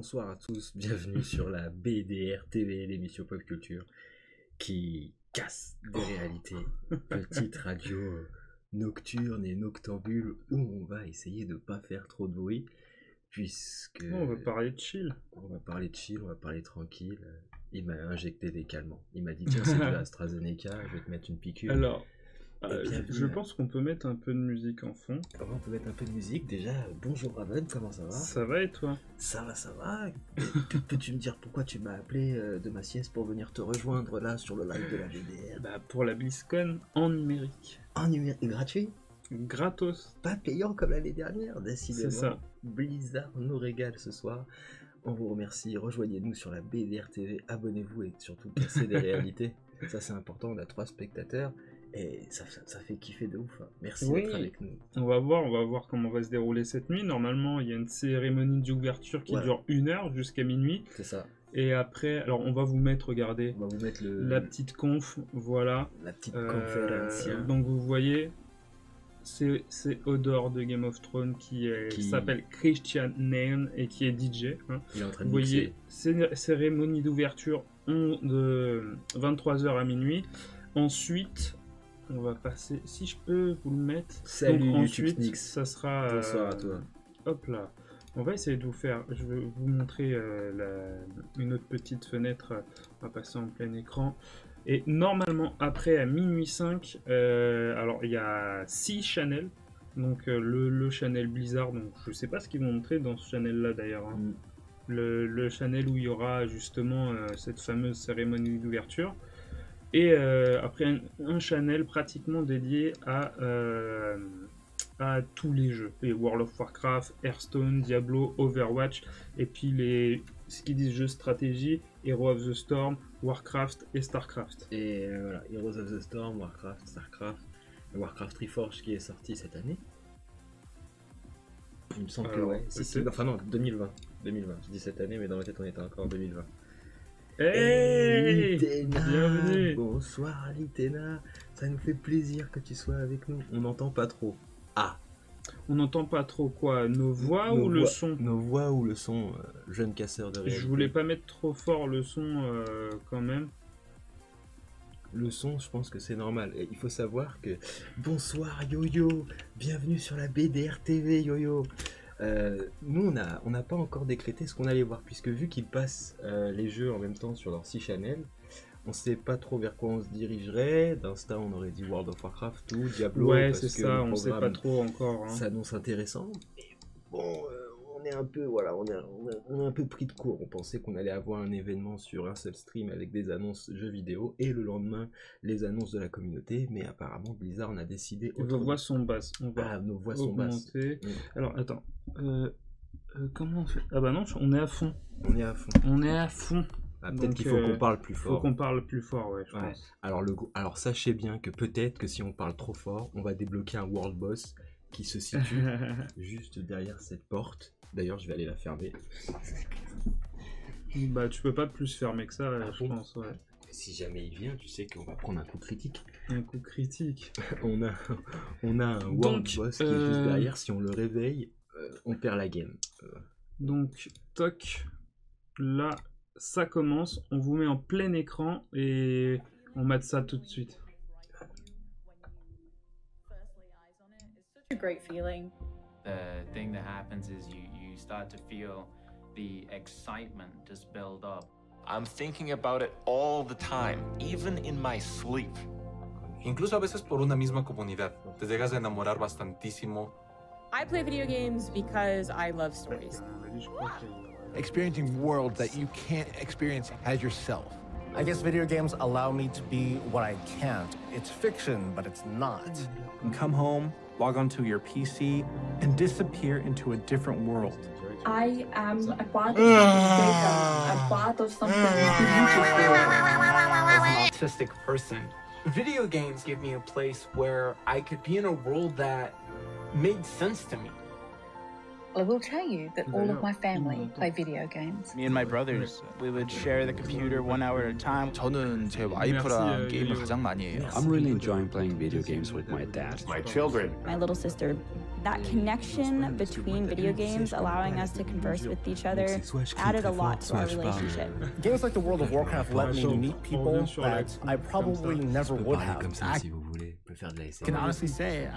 bonsoir à tous, bienvenue sur la BDR TV, l'émission Pop Culture qui casse des réalités. Petite radio nocturne et noctambule où on va essayer de pas faire trop de bruit puisque... On va parler de chill. On va parler de chill, on va parler tranquille. Il m'a injecté des calmants. Il m'a dit tiens c'est du AstraZeneca, je vais te mettre une piqûre. Alors, je pense qu'on peut mettre un peu de musique en fond. On peut mettre un peu de musique déjà. Bonjour Raven, comment ça va? Ça va et toi? Ça va, ça va. Peux-tu me dire pourquoi tu m'as appelé de ma sieste pour venir te rejoindre là sur le live de la BDR? Bah, pour la BlizzCon en numérique. En numérique gratuit? Gratos. Pas payant comme l'année dernière, décidément. C'est ça. Blizzard nous régale ce soir. On vous remercie, rejoignez-nous sur la BDR TV, abonnez-vous et surtout cassez des réalités. Ça c'est important, on a 3 spectateurs. Et ça fait kiffer de ouf. Hein. Merci d'être avec nous. On va voir comment va se dérouler cette nuit. Normalement, il y a une cérémonie d'ouverture qui dure 1 heure jusqu'à minuit. C'est ça. Et après, alors on va vous mettre, regardez, on va vous mettre la petite conf, voilà. La petite conférence. Donc vous voyez, c'est Odor de Game of Thrones qui s'appelle Christian Nairn et qui est DJ. Hein. Il est en train de vous voyez, cérémonie d'ouverture de 23h à minuit. Ensuite... on va passer, si je peux vous le mettre. Salut donc YouTube ensuite, Nix. ça sera. Bonsoir à toi. Hop là. On va essayer de vous faire. Je vais vous montrer une autre petite fenêtre. On va passer en plein écran. Et normalement, après à minuit 5, alors il y a 6 channels. Donc le channel Blizzard. Donc je sais pas ce qu'ils vont montrer dans ce channel là d'ailleurs. Hein. Le channel où il y aura justement cette fameuse cérémonie d'ouverture. Et après un channel pratiquement dédié à tous les jeux. Et World of Warcraft, Hearthstone, Diablo, Overwatch, et puis ce qu'ils disent jeux stratégie, Heroes of the Storm, Warcraft et Starcraft. Et voilà, Heroes of the Storm, Warcraft, Starcraft, Warcraft Reforged qui est sorti cette année. Il me semble que ouais. Enfin non, 2020. Je dis cette année, mais dans ma tête on était encore en 2020. Hey, bienvenue. Bonsoir Litena, ça nous fait plaisir que tu sois avec nous. On n'entend pas trop. Ah, on n'entend pas trop quoi? Nos voix ou le son? Nos voix ou le son, jeune casseur de réalité. Je voulais pas mettre trop fort le son quand même. Le son, je pense que c'est normal. Et il faut savoir que bonsoir Yo-Yo, bienvenue sur la BDR TV Yo-Yo. Nous on n'a pas encore décrété ce qu'on allait voir puisque vu qu'ils passent les jeux en même temps sur leurs 6 channels, on sait pas trop vers quoi on se dirigerait. D'instinct on aurait dit World of Warcraft ou Diablo. Ouais c'est ça, on sait pas trop encore. Hein. Ça annonce intéressant. Mais bon, on est un peu on est un peu pris de court. On pensait qu'on allait avoir un événement sur un seul stream avec des annonces jeux vidéo et le lendemain les annonces de la communauté. Mais apparemment Blizzard en a décidé. Nos voix sont basses. On va nos voix sont basses. Alors attends. Comment on fait? Ah bah non, on est à fond. On est à fond. On est à fond. Ah, peut-être qu'il faut qu'on parle plus fort. Faut qu'on parle plus fort, ouais, je pense. Alors sachez bien que peut-être que si on parle trop fort, on va débloquer un World Boss qui se situe juste derrière cette porte. D'ailleurs, je vais aller la fermer. Bah, tu peux pas plus fermer que ça, je pense, ouais. Si jamais il vient, tu sais qu'on va prendre un coup critique. Un coup critique. on a un World Boss qui est juste derrière. Si on le réveille, on perd la game. Donc, toc, là, ça commence. On vous met en plein écran et on mate ça tout de suite. A great feeling. The thing that happens is you start to feel the excitement just build up. I'm thinking about it all the time, even in my sleep. Incluso a veces por una misma comunidad. Te llegas a enamorar bastantísimo. I play video games because I love stories. Experiencing worlds that you can't experience as yourself. I guess video games allow me to be what I can't. It's fiction, but it's not. And come home, log onto your PC, and disappear into a different world. I am a part of data, a part of something beautiful. As an autistic person, video games give me a place where I could be in a world that made sense to me. I will tell you that all of my family play video games. Me and my brothers, we would share the computer 1 hour at a time. 저는 제 와이프랑 게임을 가장 많이 해요. I'm really enjoying playing video games with my dad. My children. My little sister that connection between video games, allowing us to converse with each other, added a lot to our relationship. Games like the World of Warcraft let me meet people that I probably never would have. I can honestly say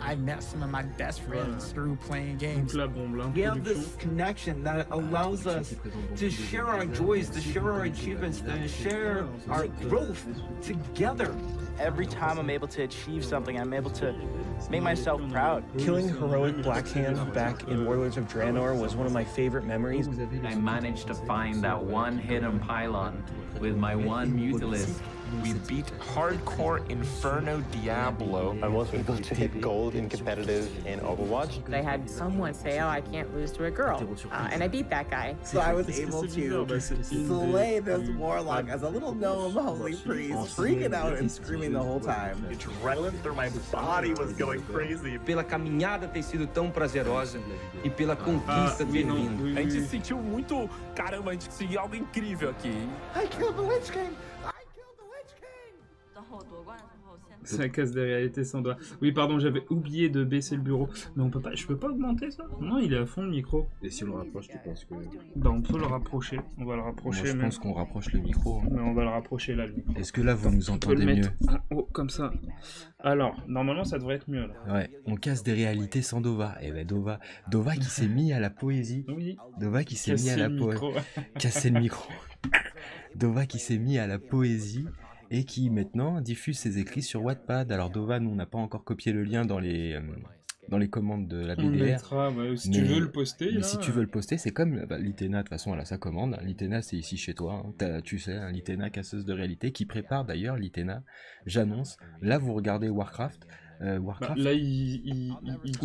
I met some of my best friends through playing games. We have this connection that allows us to share our joys, to share our achievements, to share our growth together. Every time I'm able to achieve something, I'm able to make myself proud. Killing heroic Black Hand back in Warlords of Draenor was one of my favorite memories. I managed to find that one hidden pylon with my one Mutalisk. We beat hardcore Inferno Diablo. I was able to hit gold in competitive in Overwatch. I had someone say, oh, I can't lose to a girl. And I beat that guy. So I was able to slay this warlock as a little gnome holy priest, freaking out and screaming the whole time. Adrenaline through my body was going crazy. Pela caminhada ter sido tão prazerosa e pela conquista ter vindo. A gente se sentiu muito, caramba, a gente conseguiu algo incrível aqui. I killed the Witch King! Ça casse des réalités sans doigt. Oui, pardon, j'avais oublié de baisser le bureau. Mais on peut pas, je peux pas augmenter ça? Non, il est à fond le micro. Et si on le rapproche, tu penses que... Bah, on peut le rapprocher. On va le rapprocher. Moi, je pense qu'on rapproche le micro. Mais on va le rapprocher là, le micro. Est-ce que là, vous nous entendez mieux? Comme ça. Alors, normalement, ça devrait être mieux là. Ouais, on casse des réalités sans Dova. Et ben Dova qui s'est mis à la poésie. Oui. Dova qui s'est mis à la poésie. Casser le micro. Dova qui s'est mis à la poésie. Et qui maintenant diffuse ses écrits sur Wattpad. Alors Dova, nous on n'a pas encore copié le lien dans les commandes de la BDR. On le mettra, si tu veux le poster. Mais si tu veux le poster, c'est comme l'Itena, de toute façon elle a sa commande. L'Itena c'est ici chez toi, hein. Tu sais, hein, l'Itena casseuse de réalité qui prépare d'ailleurs l'Itena. J'annonce, là vous regardez Warcraft. Là, ils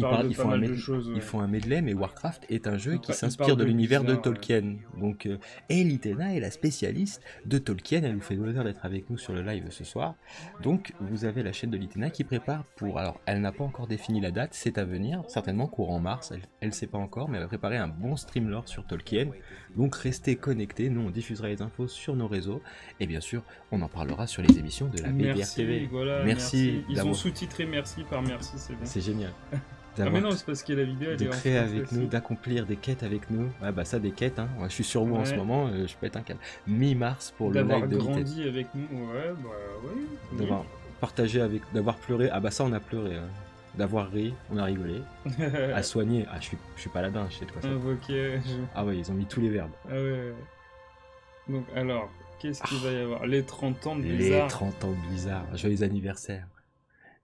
parlent de pas mal de choses. Ils font un medley, mais Warcraft est un jeu qui s'inspire de l'univers de Tolkien. Donc, et Litena est la spécialiste de Tolkien. Elle nous fait l'honneur d'être avec nous sur le live ce soir. Donc, vous avez la chaîne de Litena qui prépare pour... Alors, elle n'a pas encore défini la date, c'est à venir, certainement courant mars. Elle ne sait pas encore, mais elle va préparer un bon stream lore sur Tolkien. Donc, restez connectés. Nous, on diffusera les infos sur nos réseaux. Et bien sûr, on en parlera sur les émissions de la BDR TV. Voilà, merci. Ils ont sous-titré merci par merci, c'est bien. C'est génial. Ah mais non, c'est parce que la vidéo elle est en créer avec nous, d'accomplir des quêtes avec nous. Ah bah ça, des quêtes, hein. Je suis sur vous en ce moment, je pète un câble. Mi-mars pour le live de D'avoir grandi avec nous, ouais, bah ouais. D'avoir partagé avec, d'avoir pleuré, ah bah ça on a pleuré. Hein. D'avoir ri, on a rigolé. À soigner, ah je suis paladin, je sais de quoi ça. Invoqué. Ah ouais, ils ont mis tous les verbes. Ah ouais. Donc alors, qu'est-ce qu'il va y avoir? Les 30 ans de Blizzard. Les 30 ans de Blizzard, joyeux anniversaire.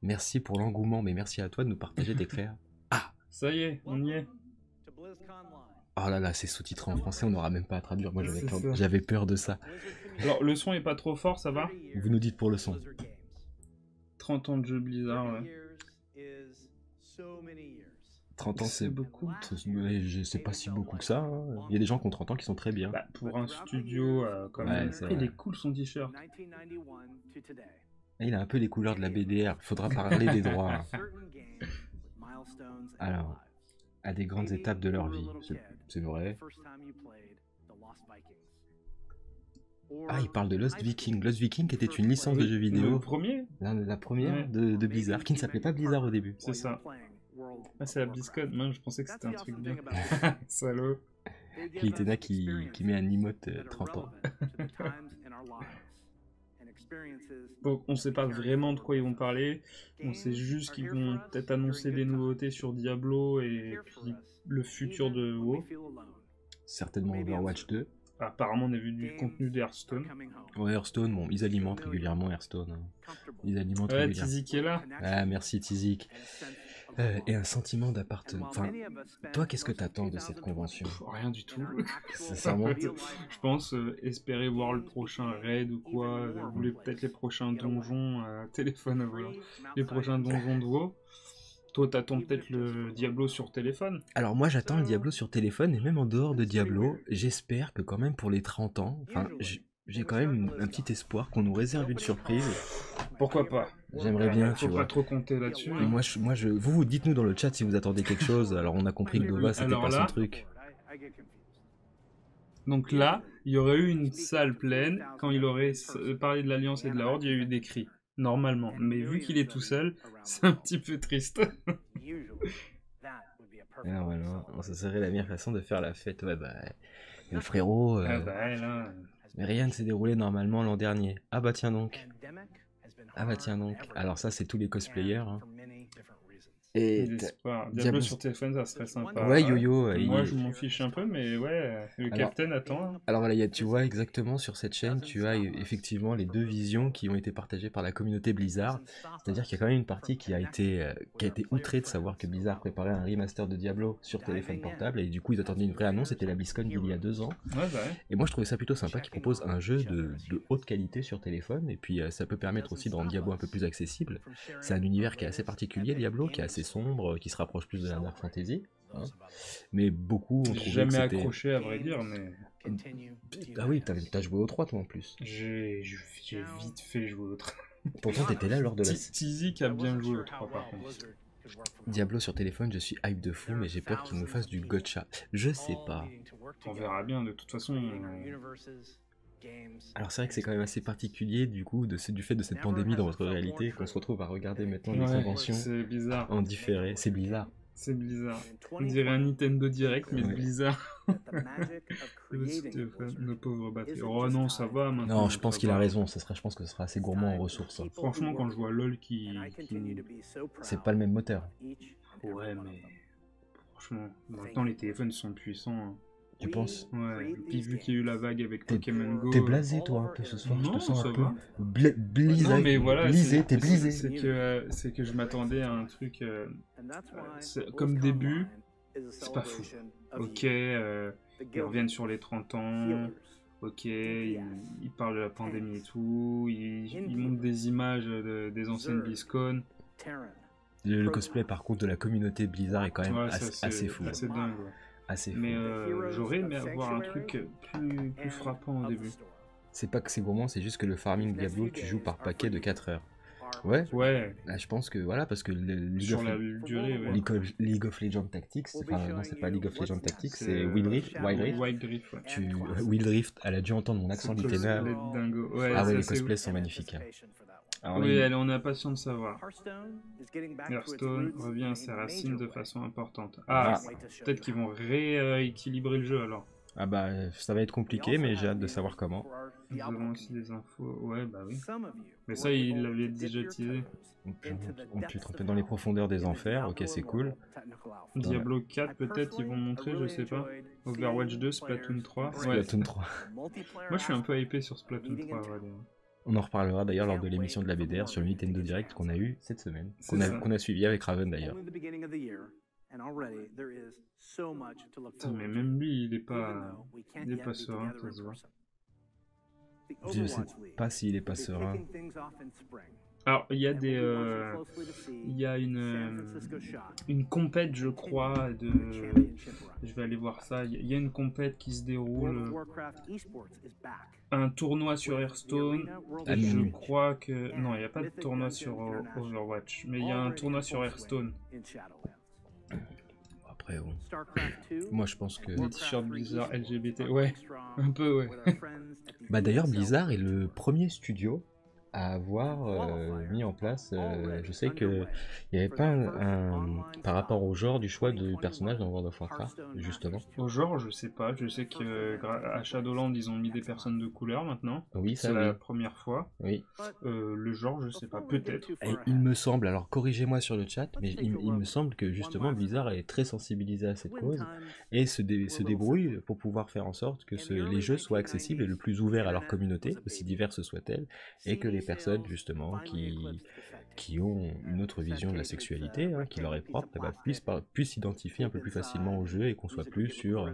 Merci pour l'engouement, mais merci à toi de nous partager tes frères. Ah, ça y est, on y est. Oh là là, c'est sous-titré en français, on n'aura même pas à traduire. Moi, j'avais peur de ça. Alors, le son est pas trop fort, ça va? Vous nous dites pour le son. 30 ans de jeu Blizzard, ouais. 30 ans, c'est beaucoup. Je sais pas si beaucoup que ça. Hein. Il y a des gens qui ont 30 ans qui sont très bien. Bah, pour un studio, quand même. Il est cool son t-shirt. Il a un peu les couleurs de la BDR, il faudra parler des droits. Alors, à des grandes étapes de leur vie, c'est vrai. Ah, il parle de Lost Viking. Lost Viking était une licence de jeux vidéo. Le premier ? La première de Blizzard, qui ne s'appelait pas Blizzard au début. C'est ça. Ah, c'est la BlizzCon. Moi, je pensais que c'était un truc bien. Salaud. Litena qui met un emote 30 ans. Donc on sait pas vraiment de quoi ils vont parler, on sait juste qu'ils vont peut-être annoncer des nouveautés sur Diablo et puis le futur de WoW. Certainement Overwatch 2. Apparemment on a vu du contenu d'Hearthstone. Ouais, Hearthstone, bon, ils alimentent régulièrement Hearthstone. Hein. Ils alimentent régulièrement. Tizik est là. Ah, merci Tizik. Et un sentiment d'appartenance. Enfin, toi, qu'est-ce que t'attends de cette convention? Rien du tout. Sincèrement. Je pense espérer voir le prochain raid ou quoi, ou peut-être les prochains donjons téléphone, voilà. Les prochains donjons de WoW. Toi, t'attends peut-être le Diablo sur téléphone? Alors moi, j'attends le Diablo sur téléphone, et même en dehors de Diablo, j'espère que quand même pour les 30 ans, enfin, j'ai quand même un petit espoir qu'on nous réserve une surprise. Pourquoi pas? J'aimerais bien, tu vois. Faut pas trop compter là-dessus. Hein. Vous dites-nous dans le chat si vous attendez quelque chose. Alors on a compris que Dova c'était pas son truc. Donc là, il y aurait eu une salle pleine quand il aurait parlé de l'Alliance et de la Horde, il y a eu des cris. Normalement, mais vu qu'il est tout seul, c'est un petit peu triste. Et normalement, ça serait la meilleure façon de faire la fête. Ouais, bah, le frérot. Là... Mais rien ne s'est déroulé normalement l'an dernier. Ah bah tiens donc. Ah bah tiens donc. Alors ça, c'est tous les cosplayers. Hein. Et Diablo sur téléphone, ça serait sympa. Ouais, Yo-Yo. Moi, je m'en fiche un peu, mais ouais, le Captain attend. Alors voilà, tu vois exactement sur cette chaîne, tu as effectivement les deux visions qui ont été partagées par la communauté Blizzard. C'est-à-dire qu'il y a quand même une partie qui a été outrée de savoir que Blizzard préparait un remaster de Diablo sur téléphone portable, et du coup ils attendaient une vraie annonce. C'était la BlizzCon d'il y a 2 ans. Ouais. Et moi je trouvais ça plutôt sympa qu'ils proposent un jeu de haute qualité sur téléphone, et puis ça peut permettre aussi de rendre Diablo un peu plus accessible. C'est un univers qui est assez particulier, Diablo, qui est assez sombre, qui se rapproche plus de la Dark Fantasy, hein. Mais beaucoup ont trouvé j'ai jamais que c'était... accroché à vrai dire, mais... Ah oui, t'as joué au 3 toi en plus. J'ai vite fait jouer au 3. Pourtant t'étais là lors de la... Tizi qui a bien joué au 3 par contre. Diablo sur téléphone, je suis hype de fou, mais j'ai peur qu'il nous fasse du gotcha. Je sais pas. On verra bien, de toute façon... Alors c'est vrai que c'est quand même assez particulier du coup du fait de cette pandémie dans votre réalité qu'on se retrouve à regarder maintenant les conventions en différé. C'est bizarre. C'est bizarre. On dirait un Nintendo Direct mais bizarre. Nos pauvres batteries. Oh non, ça va maintenant. Non, je pense qu'il a raison. Je pense que ce sera assez gourmand en ressources. Franchement, quand je vois LoL qui... C'est pas le même moteur. Ouais, mais franchement, maintenant les téléphones sont puissants. Hein. Tu penses? Ouais, puis vu qu'il y a eu la vague avec Pokémon Go... T'es blasé toi un peu ce soir, non, je te sens un peu blisé. Non mais voilà, t'es blisé. C'est que je m'attendais à un truc... comme début, c'est pas fou. Ok, ils reviennent sur les 30 ans, ok, ils parlent de la pandémie et tout, ils montrent des images des anciennes BlizzCon. Le cosplay par contre de la communauté Blizzard est quand même assez fou. C'est dingue, ouais. Assez fou. Mais j'aurais aimé avoir un truc plus frappant au début. C'est pas que c'est gourmand, c'est juste que le farming Diablo, tu joues par paquet de 4 heures. Ouais. Là, je pense que voilà, parce que League of Legends Tactics, enfin non, c'est pas League of Legends Tactics, c'est Wild Rift. Wild Rift, elle a dû entendre mon accent littéraire. Ah ouais, les cosplays sont magnifiques. Hein. Alors, oui, on est patient de savoir. Hearthstone revient à ses racines de façon importante. Peut-être qu'ils vont rééquilibrer le jeu alors. Ah bah, ça va être compliqué, mais j'ai hâte de savoir comment. Nous avons aussi des infos. Ouais, bah oui. Mais ça, il l'avait déjà teasé. On peut tremper dans les profondeurs des enfers, ok, c'est cool. Diablo 4, peut-être, ils vont montrer, je sais pas. Overwatch 2, Splatoon 3. Splatoon 3. Moi, je suis un peu hypé sur Splatoon 3, ouais. On en reparlera d'ailleurs lors de l'émission de la BDR sur le Nintendo Direct qu'on a eu cette semaine, qu'on a suivi avec Raven d'ailleurs. Mais même lui, il est pas serein, ça se voit. Je sais pas s'il est pas serein. Alors, il y a une compète, je crois, je vais aller voir ça. Il y a une compète qui se déroule, un tournoi sur Hearthstone. Je crois que non, il n'y a pas de tournoi sur Overwatch, mais il y a un tournoi sur Hearthstone. Après, bon. Moi, je pense que les t-shirts Blizzard LGBT, ouais, un peu, ouais. Bah d'ailleurs, Blizzard est le premier studio à avoir mis en place, je sais que il n'y avait pas par rapport au genre du choix du personnage dans World of Warcraft, justement. Au genre, je sais pas, je sais qu'à Shadowlands ils ont mis des personnes de couleur maintenant. Oui, c'est la première fois. Oui. Le genre, je sais pas, peut-être. Et il me semble, alors corrigez-moi sur le chat, mais il me semble que justement Blizzard est très sensibilisé à cette cause et se débrouille pour pouvoir faire en sorte que les jeux soient accessibles et le plus ouverts à leur communauté, aussi diverse soit-elle, et que les personnes justement qui ont une autre vision de la sexualité, hein, qui leur est propre, puissent s'identifier un peu plus facilement au jeu et qu'on soit plus sur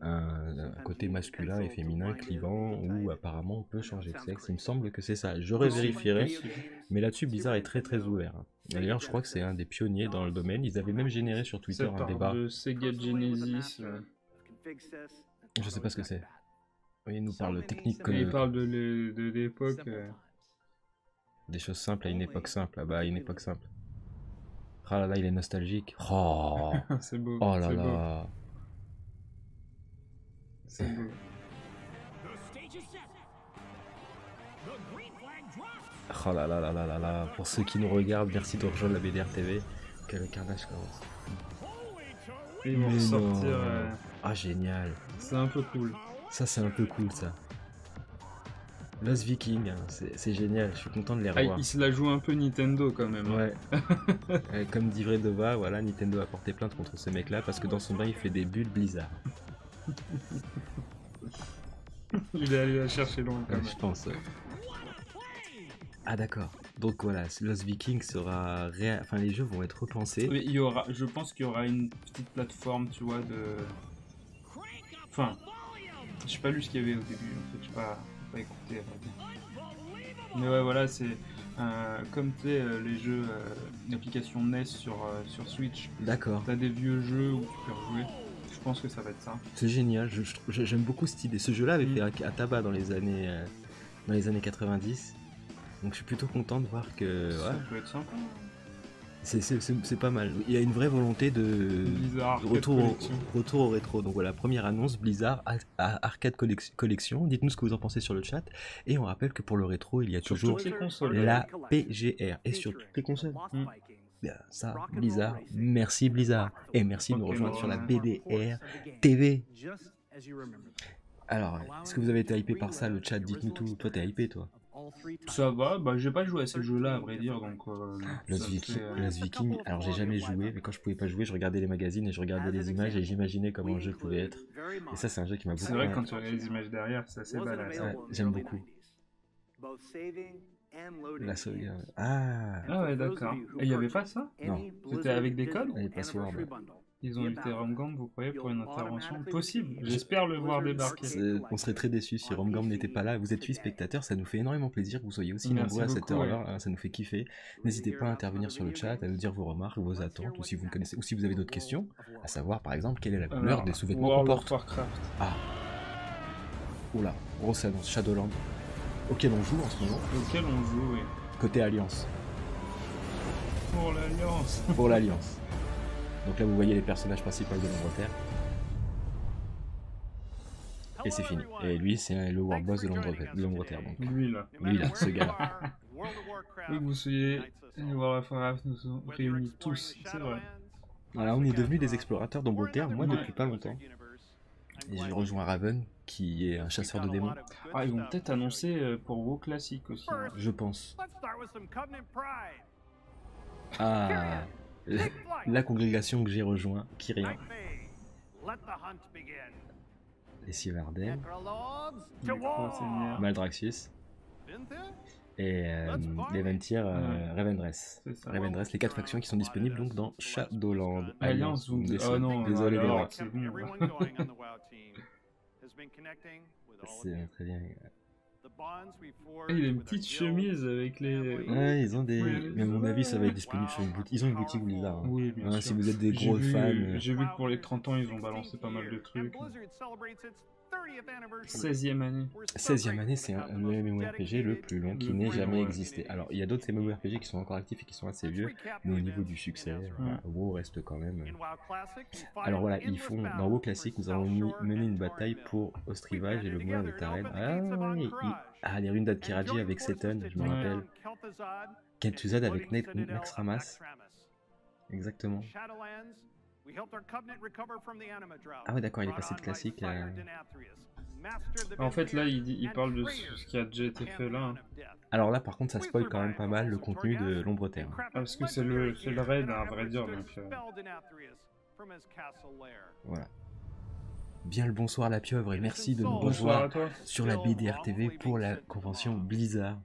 un côté masculin et féminin clivant où apparemment on peut changer de sexe. Il me semble que c'est ça, je revérifierai, mais là-dessus Blizzard est très très ouvert. Hein. D'ailleurs je crois que c'est un des pionniers dans le domaine, ils avaient même généré sur Twitter un débat. De Sega Genesis. Je sais pas ce que c'est. Oui, il nous parle de technique. Il parle de l'époque. Des choses simples à une époque simple. Ah bah, à une époque simple. Ah là là, il est nostalgique. Oh, c'est beau. Oh là là. C'est beau. Oh là là là là là là. Pour ceux qui nous regardent, merci de rejoindre la BDR TV. Que le carnage commence. Ils vont sortir. Ah, génial. C'est un peu cool. Ça, c'est un peu cool, ça. Lost Vikings, hein, c'est génial, je suis content de les revoir. Ils se la jouent un peu Nintendo quand même. Ouais. Comme dit Vredova, voilà, Nintendo a porté plainte contre ce mec-là parce que dans son bain, il fait des bulles Blizzard. Il est allé la chercher loin quand même. Je pense. Ah d'accord. Donc voilà, Lost Vikings sera... Enfin, les jeux vont être repensés. Mais je pense qu'il y aura une petite plateforme, tu vois, de... Enfin, j'ai pas lu ce qu'il y avait au début, en fait, j'ai pas écouté. Mais ouais, voilà, c'est comme tu sais, les jeux, l'application NES sur Switch. D'accord. T'as des vieux jeux où tu peux rejouer. Je pense que ça va être ça. C'est génial, j'aime beaucoup cette idée. Ce jeu-là avait fait à tabac dans les années 90. Donc je suis plutôt content de voir que... Ça peut être sympa. C'est pas mal. Il y a une vraie volonté de retour au rétro. Donc voilà, première annonce, Blizzard Arcade Collection. Dites-nous ce que vous en pensez sur le chat. Et on rappelle que pour le rétro, il y a toujours la PGR. Et sur toutes les consoles. Ça, Blizzard, merci Blizzard. Et merci de nous rejoindre sur la BDR TV. Alors, est-ce que vous avez été hypé par ça, le chat? Dites-nous tout. Toi, t'es hypé, toi? Ça va, bah j'ai pas joué à ces jeux-là à vrai dire, donc... Lost Vikings, alors j'ai jamais joué, mais quand je pouvais pas jouer, je regardais les magazines et je regardais les images et j'imaginais comment le jeu pouvait être. Et ça, c'est un jeu qui m'a beaucoup... C'est vrai que quand tu regardes les images derrière, c'est assez balade. Ouais, j'aime beaucoup. La sauvegarde. Ah ouais, d'accord. Et il y avait pas ça? Non. C'était avec des codes? Les passwords. Ils ont lutté Romgam, vous croyez, pour une intervention possible? J'espère le voir débarquer. On serait très déçus si Romgam n'était pas là. Vous êtes 8 spectateurs, ça nous fait énormément plaisir que vous soyez aussi nombreux à cette heure-là. Ça nous fait kiffer. N'hésitez pas à intervenir sur le chat, à nous dire vos remarques, vos attentes, ou si vous connaissez, ou si vous avez d'autres questions, à savoir par exemple quelle est la couleur des sous-vêtements qu'on porte. Ah. Oula, grosse annonce, Shadowland. Auquel on joue en ce moment. Auquel on joue, oui. Côté Alliance. Pour l'Alliance. Pour l'Alliance. Donc là vous voyez les personnages principaux de l'Angleterre. Et c'est fini. Et lui c'est le World Boss de l'Angleterre. Lui là, ce gars-là. Oui, vous soyez World of Warcraft nous ont réunis tous, c'est vrai. Voilà, on est devenus des explorateurs d'Angleterre, moi depuis pas longtemps. Et j'ai rejoint Raven, qui est un chasseur de démons. Ah, ils vont peut-être annoncer pour WoW classique aussi. Hein. Je pense. Ah, la congrégation que j'ai rejoint, Kyrian. Les Sivardens, Maldraxxus et les Ventir Revendreth. Revendreth, les 4 factions qui sont disponibles donc dans Shadowland. Alliance, oh non, désolé les rois. C'est bon. C'est très bien. Il a une petite chemise avec les... Ouais, ils ont des... Mais à mon avis, ça va être disponible sur une boutique. Ils ont une boutique Blizzard. Hein. Oui, bien sûr. Si vous êtes des gros fans... J'ai vu que pour les 30 ans, ils ont balancé pas mal de trucs. 16e année. 16e année, c'est le MMORPG le plus long qui n'ait jamais existé. Alors, il y a d'autres MMORPG qui sont encore actifs et qui sont assez vieux, mais au niveau du succès, WoW reste quand même... Alors voilà, ils font... Dans WoW classique, nous avons mené une bataille pour Ostrivage et le mois de Taren. Les runes d'Adkiraji avec Seton, je me rappelle. Kel'Thuzad avec Naxxramas. Exactement. Ah ouais, d'accord, il est passé de classique à... En fait, là, il parle de ce qui a déjà été fait là. Hein. Alors là, par contre, ça spoil quand même pas mal le contenu de l'Ombre-Terre. Ah, parce que c'est le raid, à vrai dire. Donc, voilà. Bien le bonsoir la pieuvre et merci de nous rejoindre sur la BDR TV pour la convention Blizzard.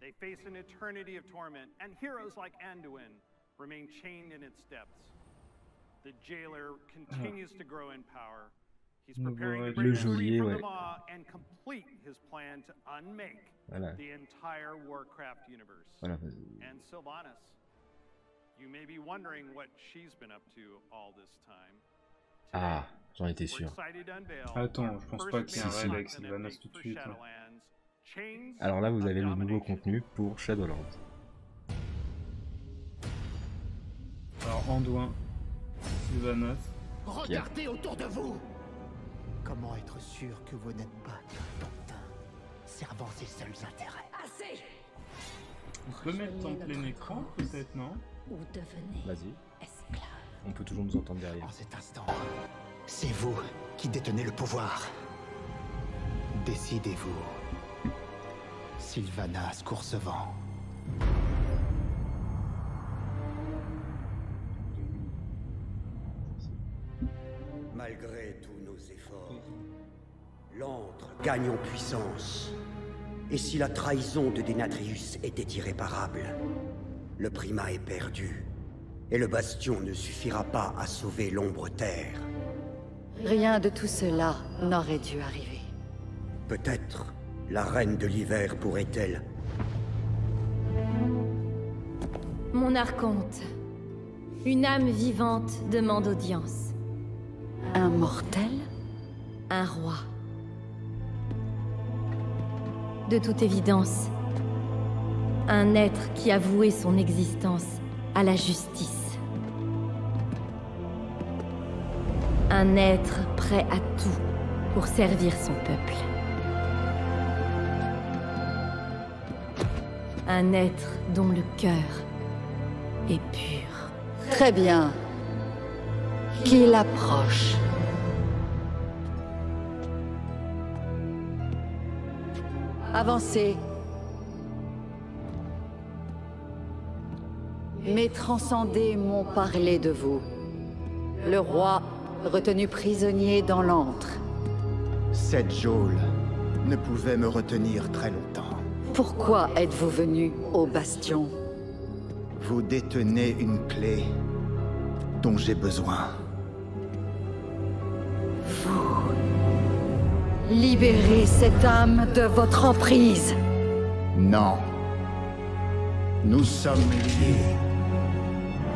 Le geôlier, ouais. Voilà. Voilà. Ah, j'en étais sûr. Attends, je pense pas qu'il y ait un raid avec Sylvanas tout de suite. Hein. Alors là, vous avez le nouveau contenu pour Shadowlands. Alors, Anduin, Sylvanas. Regardez autour de vous. Comment être sûr que vous n'êtes pas qu'un pantin servant ses seuls intérêts? Assez. On peut mettre en plein écran, peut-être, non? Vas-y. On peut toujours nous entendre derrière. En cet instant, C'est vous qui détenez le pouvoir. Décidez-vous. Sylvanas Coursevent. Malgré tous nos efforts, l'antre gagne en puissance. Et si la trahison de Denatrius était irréparable, le primat est perdu. Et le bastion ne suffira pas à sauver l'ombre terre. Rien de tout cela n'aurait dû arriver. Peut-être la reine de l'hiver pourrait-elle... Mon archonte, une âme vivante demande audience. Un mortel? Un roi. De toute évidence, un être qui a voué son existence à la justice. Un être prêt à tout pour servir son peuple. Un être dont le cœur est pur. Très bien. Qu'il approche. Avancez. Mes transcendés m'ont parlé de vous. Le roi, retenu prisonnier dans l'antre. Cette geôle ne pouvait me retenir très longtemps. Pourquoi êtes-vous venu au bastion? Vous détenez une clé dont j'ai besoin. Vous libérez cette âme de votre emprise. Non. Nous sommes liés.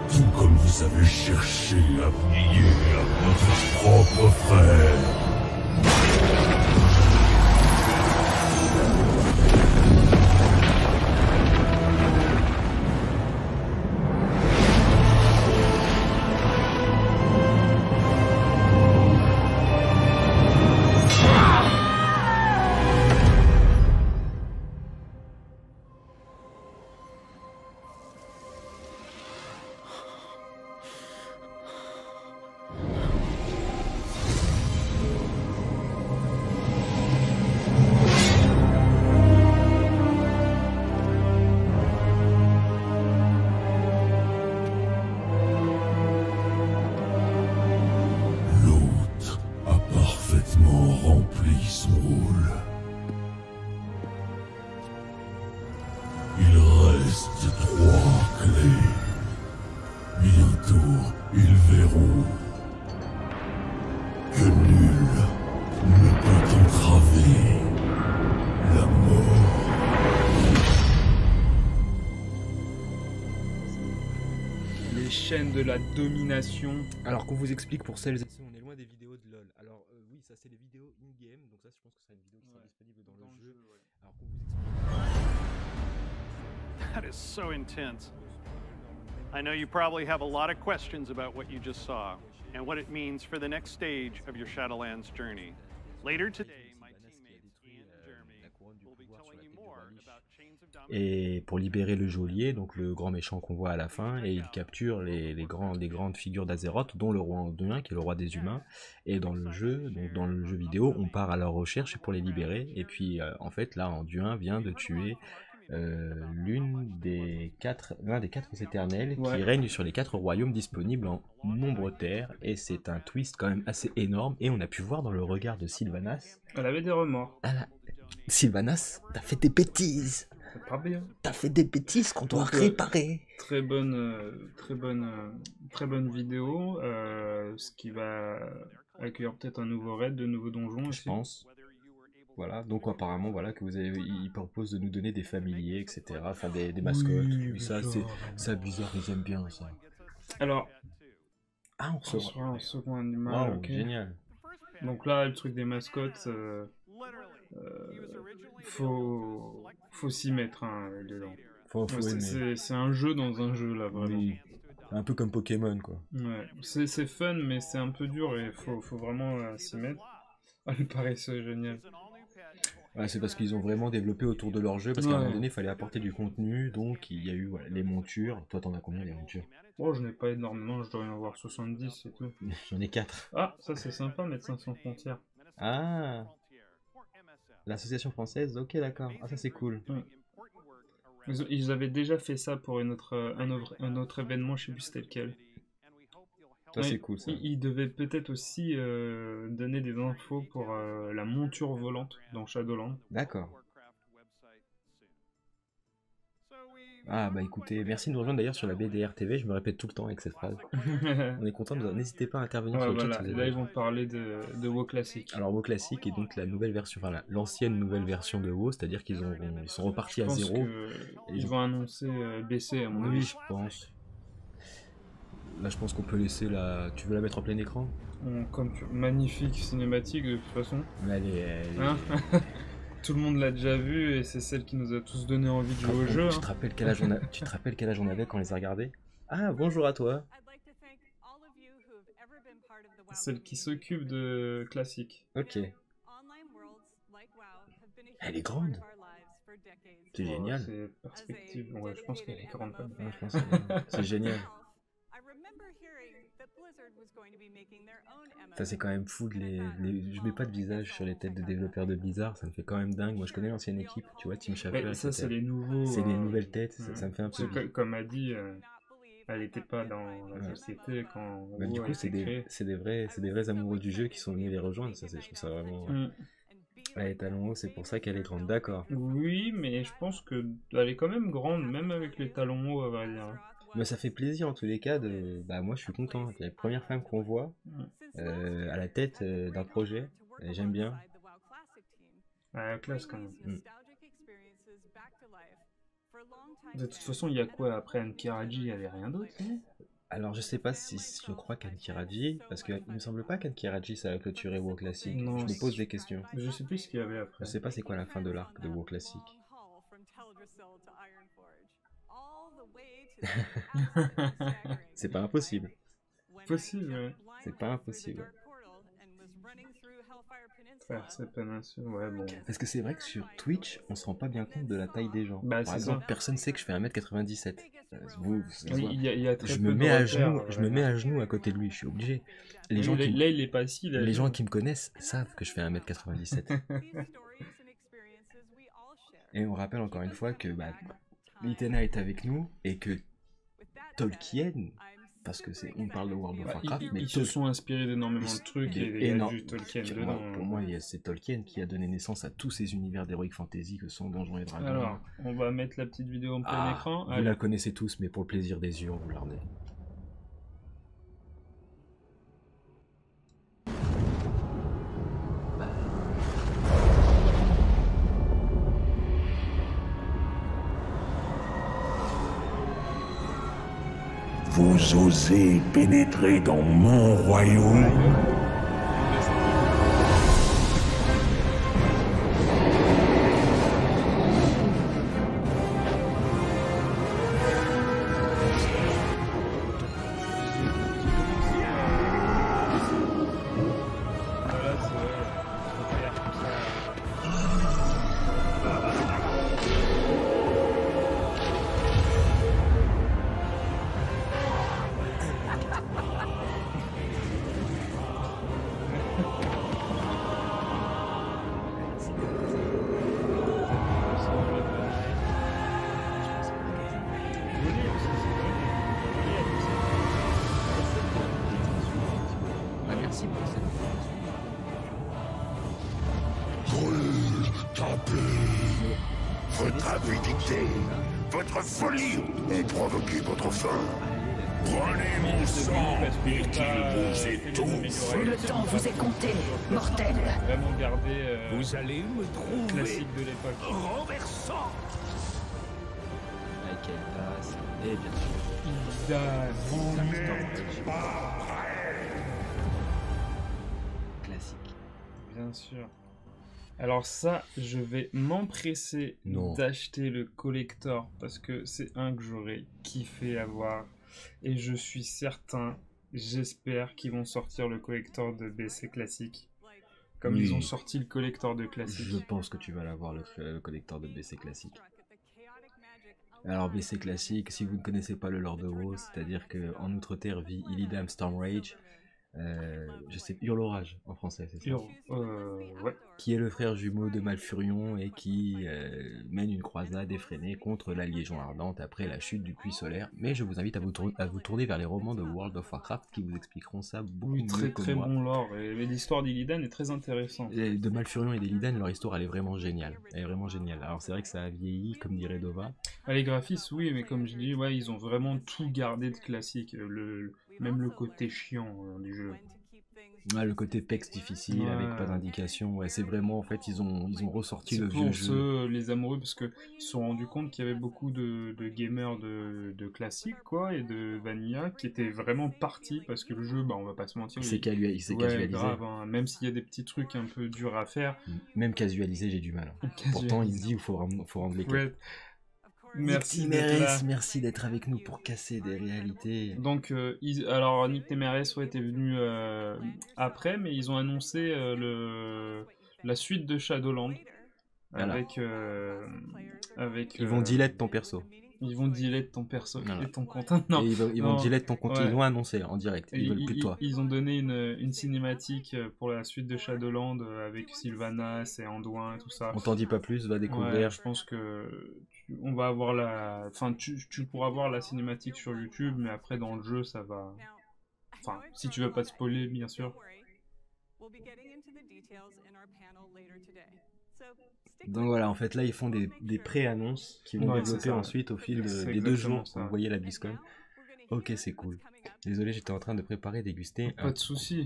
Tout comme vous avez cherché à briller à votre propre frère. De la domination. Alors qu'on vous explique pour celles et ceux, on est loin des vidéos de LoL. Alors oui, ça c'est les vidéos in-game, donc ça je pense que c'est une vidéo qui sera disponible dans le jeu. Alors qu'on vous explique... That is so intense. I know you probably have a lot of questions about what you just saw and what it means for the next stage of your Shadowlands journey. Later today, my teammates Ian and Jeremy will be telling you more about Chains of Domination. Et pour libérer le geôlier, donc le grand méchant qu'on voit à la fin, et il capture les grandes figures d'Azeroth, dont le roi Anduin, qui est le roi des humains. Et dans le jeu, donc dans le jeu vidéo, on part à leur recherche pour les libérer. Et puis en fait, là, Anduin vient de tuer l'un des quatre éternels qui règne sur les 4 royaumes disponibles en nombre terre. Et c'est un twist quand même assez énorme. Et on a pu voir dans le regard de Sylvanas. Elle avait des remords. Sylvanas, t'as fait des bêtises. T'as fait des bêtises qu'on doit réparer. Très bonne vidéo, ce qui va accueillir peut-être un nouveau raid, de nouveaux donjons. Je pense. Voilà, donc apparemment, voilà, que il propose de nous donner des familiers, etc. Enfin, des mascottes. Oui, ça, c'est bizarre, ils aiment bien ça. Alors, on reçoit un second animal. Wow, okay. Génial. Donc là, le truc des mascottes, faut s'y mettre dedans. C'est un jeu dans un jeu là, vraiment. Oui. Un peu comme Pokémon quoi. Ouais, c'est fun mais c'est un peu dur et faut vraiment s'y mettre. Ah, le paresseux, génial. Ouais, c'est parce qu'ils ont vraiment développé autour de leur jeu, parce qu'à un moment donné, il fallait apporter du contenu, donc il y a eu voilà, les montures. Toi, t'en as combien les montures? Oh, je n'ai pas énormément, je dois en avoir 70 et tout. J'en ai 4. Ah, ça c'est sympa, Médecins sans frontières. Ah, l'association française, ok, d'accord. Ah, ça c'est cool. Ils avaient déjà fait ça pour un autre événement, je sais plus c'était lequel. Ça c'est cool ça. Ils devaient peut-être aussi donner des infos pour la monture volante dans Shadowlands. D'accord. Ah bah écoutez, merci de nous rejoindre d'ailleurs sur la BDR TV, je me répète tout le temps avec cette phrase. On est content, n'hésitez pas à intervenir sur le chat. Voilà. Là ils vont parler de WoW Classic. Alors WoW Classic est donc la nouvelle version, enfin l'ancienne nouvelle version de WoW, c'est-à-dire qu'ils sont repartis à zéro. Ils vont annoncer BC à mon avis. Oui, je pense. Là je pense qu'on peut laisser la... Tu veux la mettre en plein écran? Magnifique cinématique de toute façon. Mais elle est... Hein tout le monde l'a déjà vu et c'est celle qui nous a tous donné envie de jouer au jeu. Tu te rappelles quel âge on avait quand on les a regardés? Ah, bonjour à toi. Celle qui s'occupe de classique. Ok. Elle est grande. C'est génial. C'est perspective. Ouais, je pense qu'elle est grande. Ouais, je pense c'est génial. Ça c'est quand même fou je mets pas de visage sur les têtes de développeurs de Blizzard, ça me fait quand même dingue. Moi je connais l'ancienne équipe, tu vois, Team Schafer. Ça c'est les nouveaux. C'est les nouvelles têtes, ça me fait un peu. Comme a dit, elle était pas dans la société quand. Bah, du coup c'est des vrais amoureux du jeu qui sont venus les rejoindre. Ça je trouve ça vraiment. Elle est talons hauts, c'est pour ça qu'elle est grande, d'accord. Oui, mais je pense que elle est quand même grande, même avec les talons hauts, à vrai dire. Mais ça fait plaisir en tous les cas bah moi je suis content. C'est la première femme qu'on voit à la tête d'un projet. Et j'aime bien. Ah, classe quand même. De toute façon, il y a quoi après Ankiraji? Il n'y avait rien d'autre. Alors je sais pas si je crois qu'Ankiraji, parce qu'il me semble pas qu'Ankiraji ça a clôturé WoW Classic. Non, je me pose des questions. Je sais plus ce qu'il y avait après. Je sais pas c'est quoi la fin de l'arc de WoW Classic. C'est pas impossible. Possible, ouais. C'est pas impossible. Faire cette péninsule, ouais, bon. Parce que c'est vrai que sur Twitch, on se rend pas bien compte de la taille des gens. Bah, par exemple, personne sait que je fais 1m97. Je me mets à genoux à côté de lui, je suis obligé. Les gens là, il est pas assis. Les gens qui me connaissent savent que je fais 1m97. Et on rappelle encore une fois que Litena est avec nous et que Tolkien, parce que on parle de World of Warcraft, mais ils se sont inspirés d'énormément de trucs et il y a du Tolkien dedans. Pour moi, c'est Tolkien qui a donné naissance à tous ces univers d'Heroic Fantasy que sont Donjons et Dragons. Alors, on va mettre la petite vidéo en plein écran. Vous la connaissez tous, mais pour le plaisir des yeux, on vous la remet. Vous osez pénétrer dans mon royaume? Votre avidité, votre folie ont provoqué votre faim. Prenez mon sang et qu'il vous étouffe. Le temps vous est compté, mortel. Vraiment garder vous allez me trouver classique de l'époque. Renversant. Michael Tass et bien sûr. Vous n'êtes pas prêt. Classique. Bien sûr. Alors ça, je vais m'empresser d'acheter le collector parce que c'est un que j'aurais kiffé avoir. Et je suis certain, j'espère qu'ils vont sortir le collector de BC classique. Comme ils ont sorti le collector de classique. Je pense que tu vas l'avoir, le collector de BC classique. Alors BC classique, si vous ne connaissez pas le Lord of War, c'est-à-dire qu'en Outre-Terre vit Illidan Stormrage, je sais, Hurlorage en français, c'est ça ouais. Qui est le frère jumeau de Malfurion et qui mène une croisade effrénée contre la Légion Ardente après la chute du puits solaire. Mais je vous invite à vous tourner vers les romans de World of Warcraft qui vous expliqueront ça beaucoup mieux que très moi. bon lore, et l'histoire d'Illidan est très intéressante. Et de Malfurion et d'Illidan, leur histoire elle est vraiment géniale. Elle est vraiment géniale. Alors c'est vrai que ça a vieilli, comme dirait Dova. Les graphismes, oui, mais comme je dis, ouais, ils ont vraiment tout gardé de classique. Même le côté chiant du jeu. Ouais, le côté PEX difficile, avec pas d'indication. Ouais, c'est vraiment, en fait, ils ont ressorti le vieux jeu. C'est pour ceux, les amoureux, parce qu'ils se sont rendus compte qu'il y avait beaucoup de gamers de classique, quoi, et de vanilla, qui étaient vraiment partis, parce que le jeu, bah, on va pas se mentir. Il s'est casualisé. Grave, hein, même s'il y a des petits trucs un peu durs à faire. Même casualisé, j'ai du mal. Pourtant, il dit qu'il faut rendre les quêtes. Merci d'être avec nous pour casser des réalités. Donc, alors Nick Temeres était venu après, mais ils ont annoncé la suite de Shadowlands avec ils vont delete ton perso. Ils vont delete ton perso et ton compte. Non, et ils vont delete ton compte. Ils l'ont annoncé en direct. Ils veulent plus de toi. Ils ont donné une cinématique pour la suite de Shadowlands avec Sylvanas et Anduin et tout ça. On t'en dit pas plus, va découvrir. Ouais, je pense que on va avoir tu pourras voir la cinématique sur YouTube, mais après dans le jeu ça va. Enfin, si tu veux pas te spoiler, bien sûr. Donc voilà, en fait là ils font des pré-annonces qui vont développer ensuite au fil des 2 jours. Vous voyez la BlizzCon. Ok, c'est cool. Désolé, j'étais en train de préparer, déguster un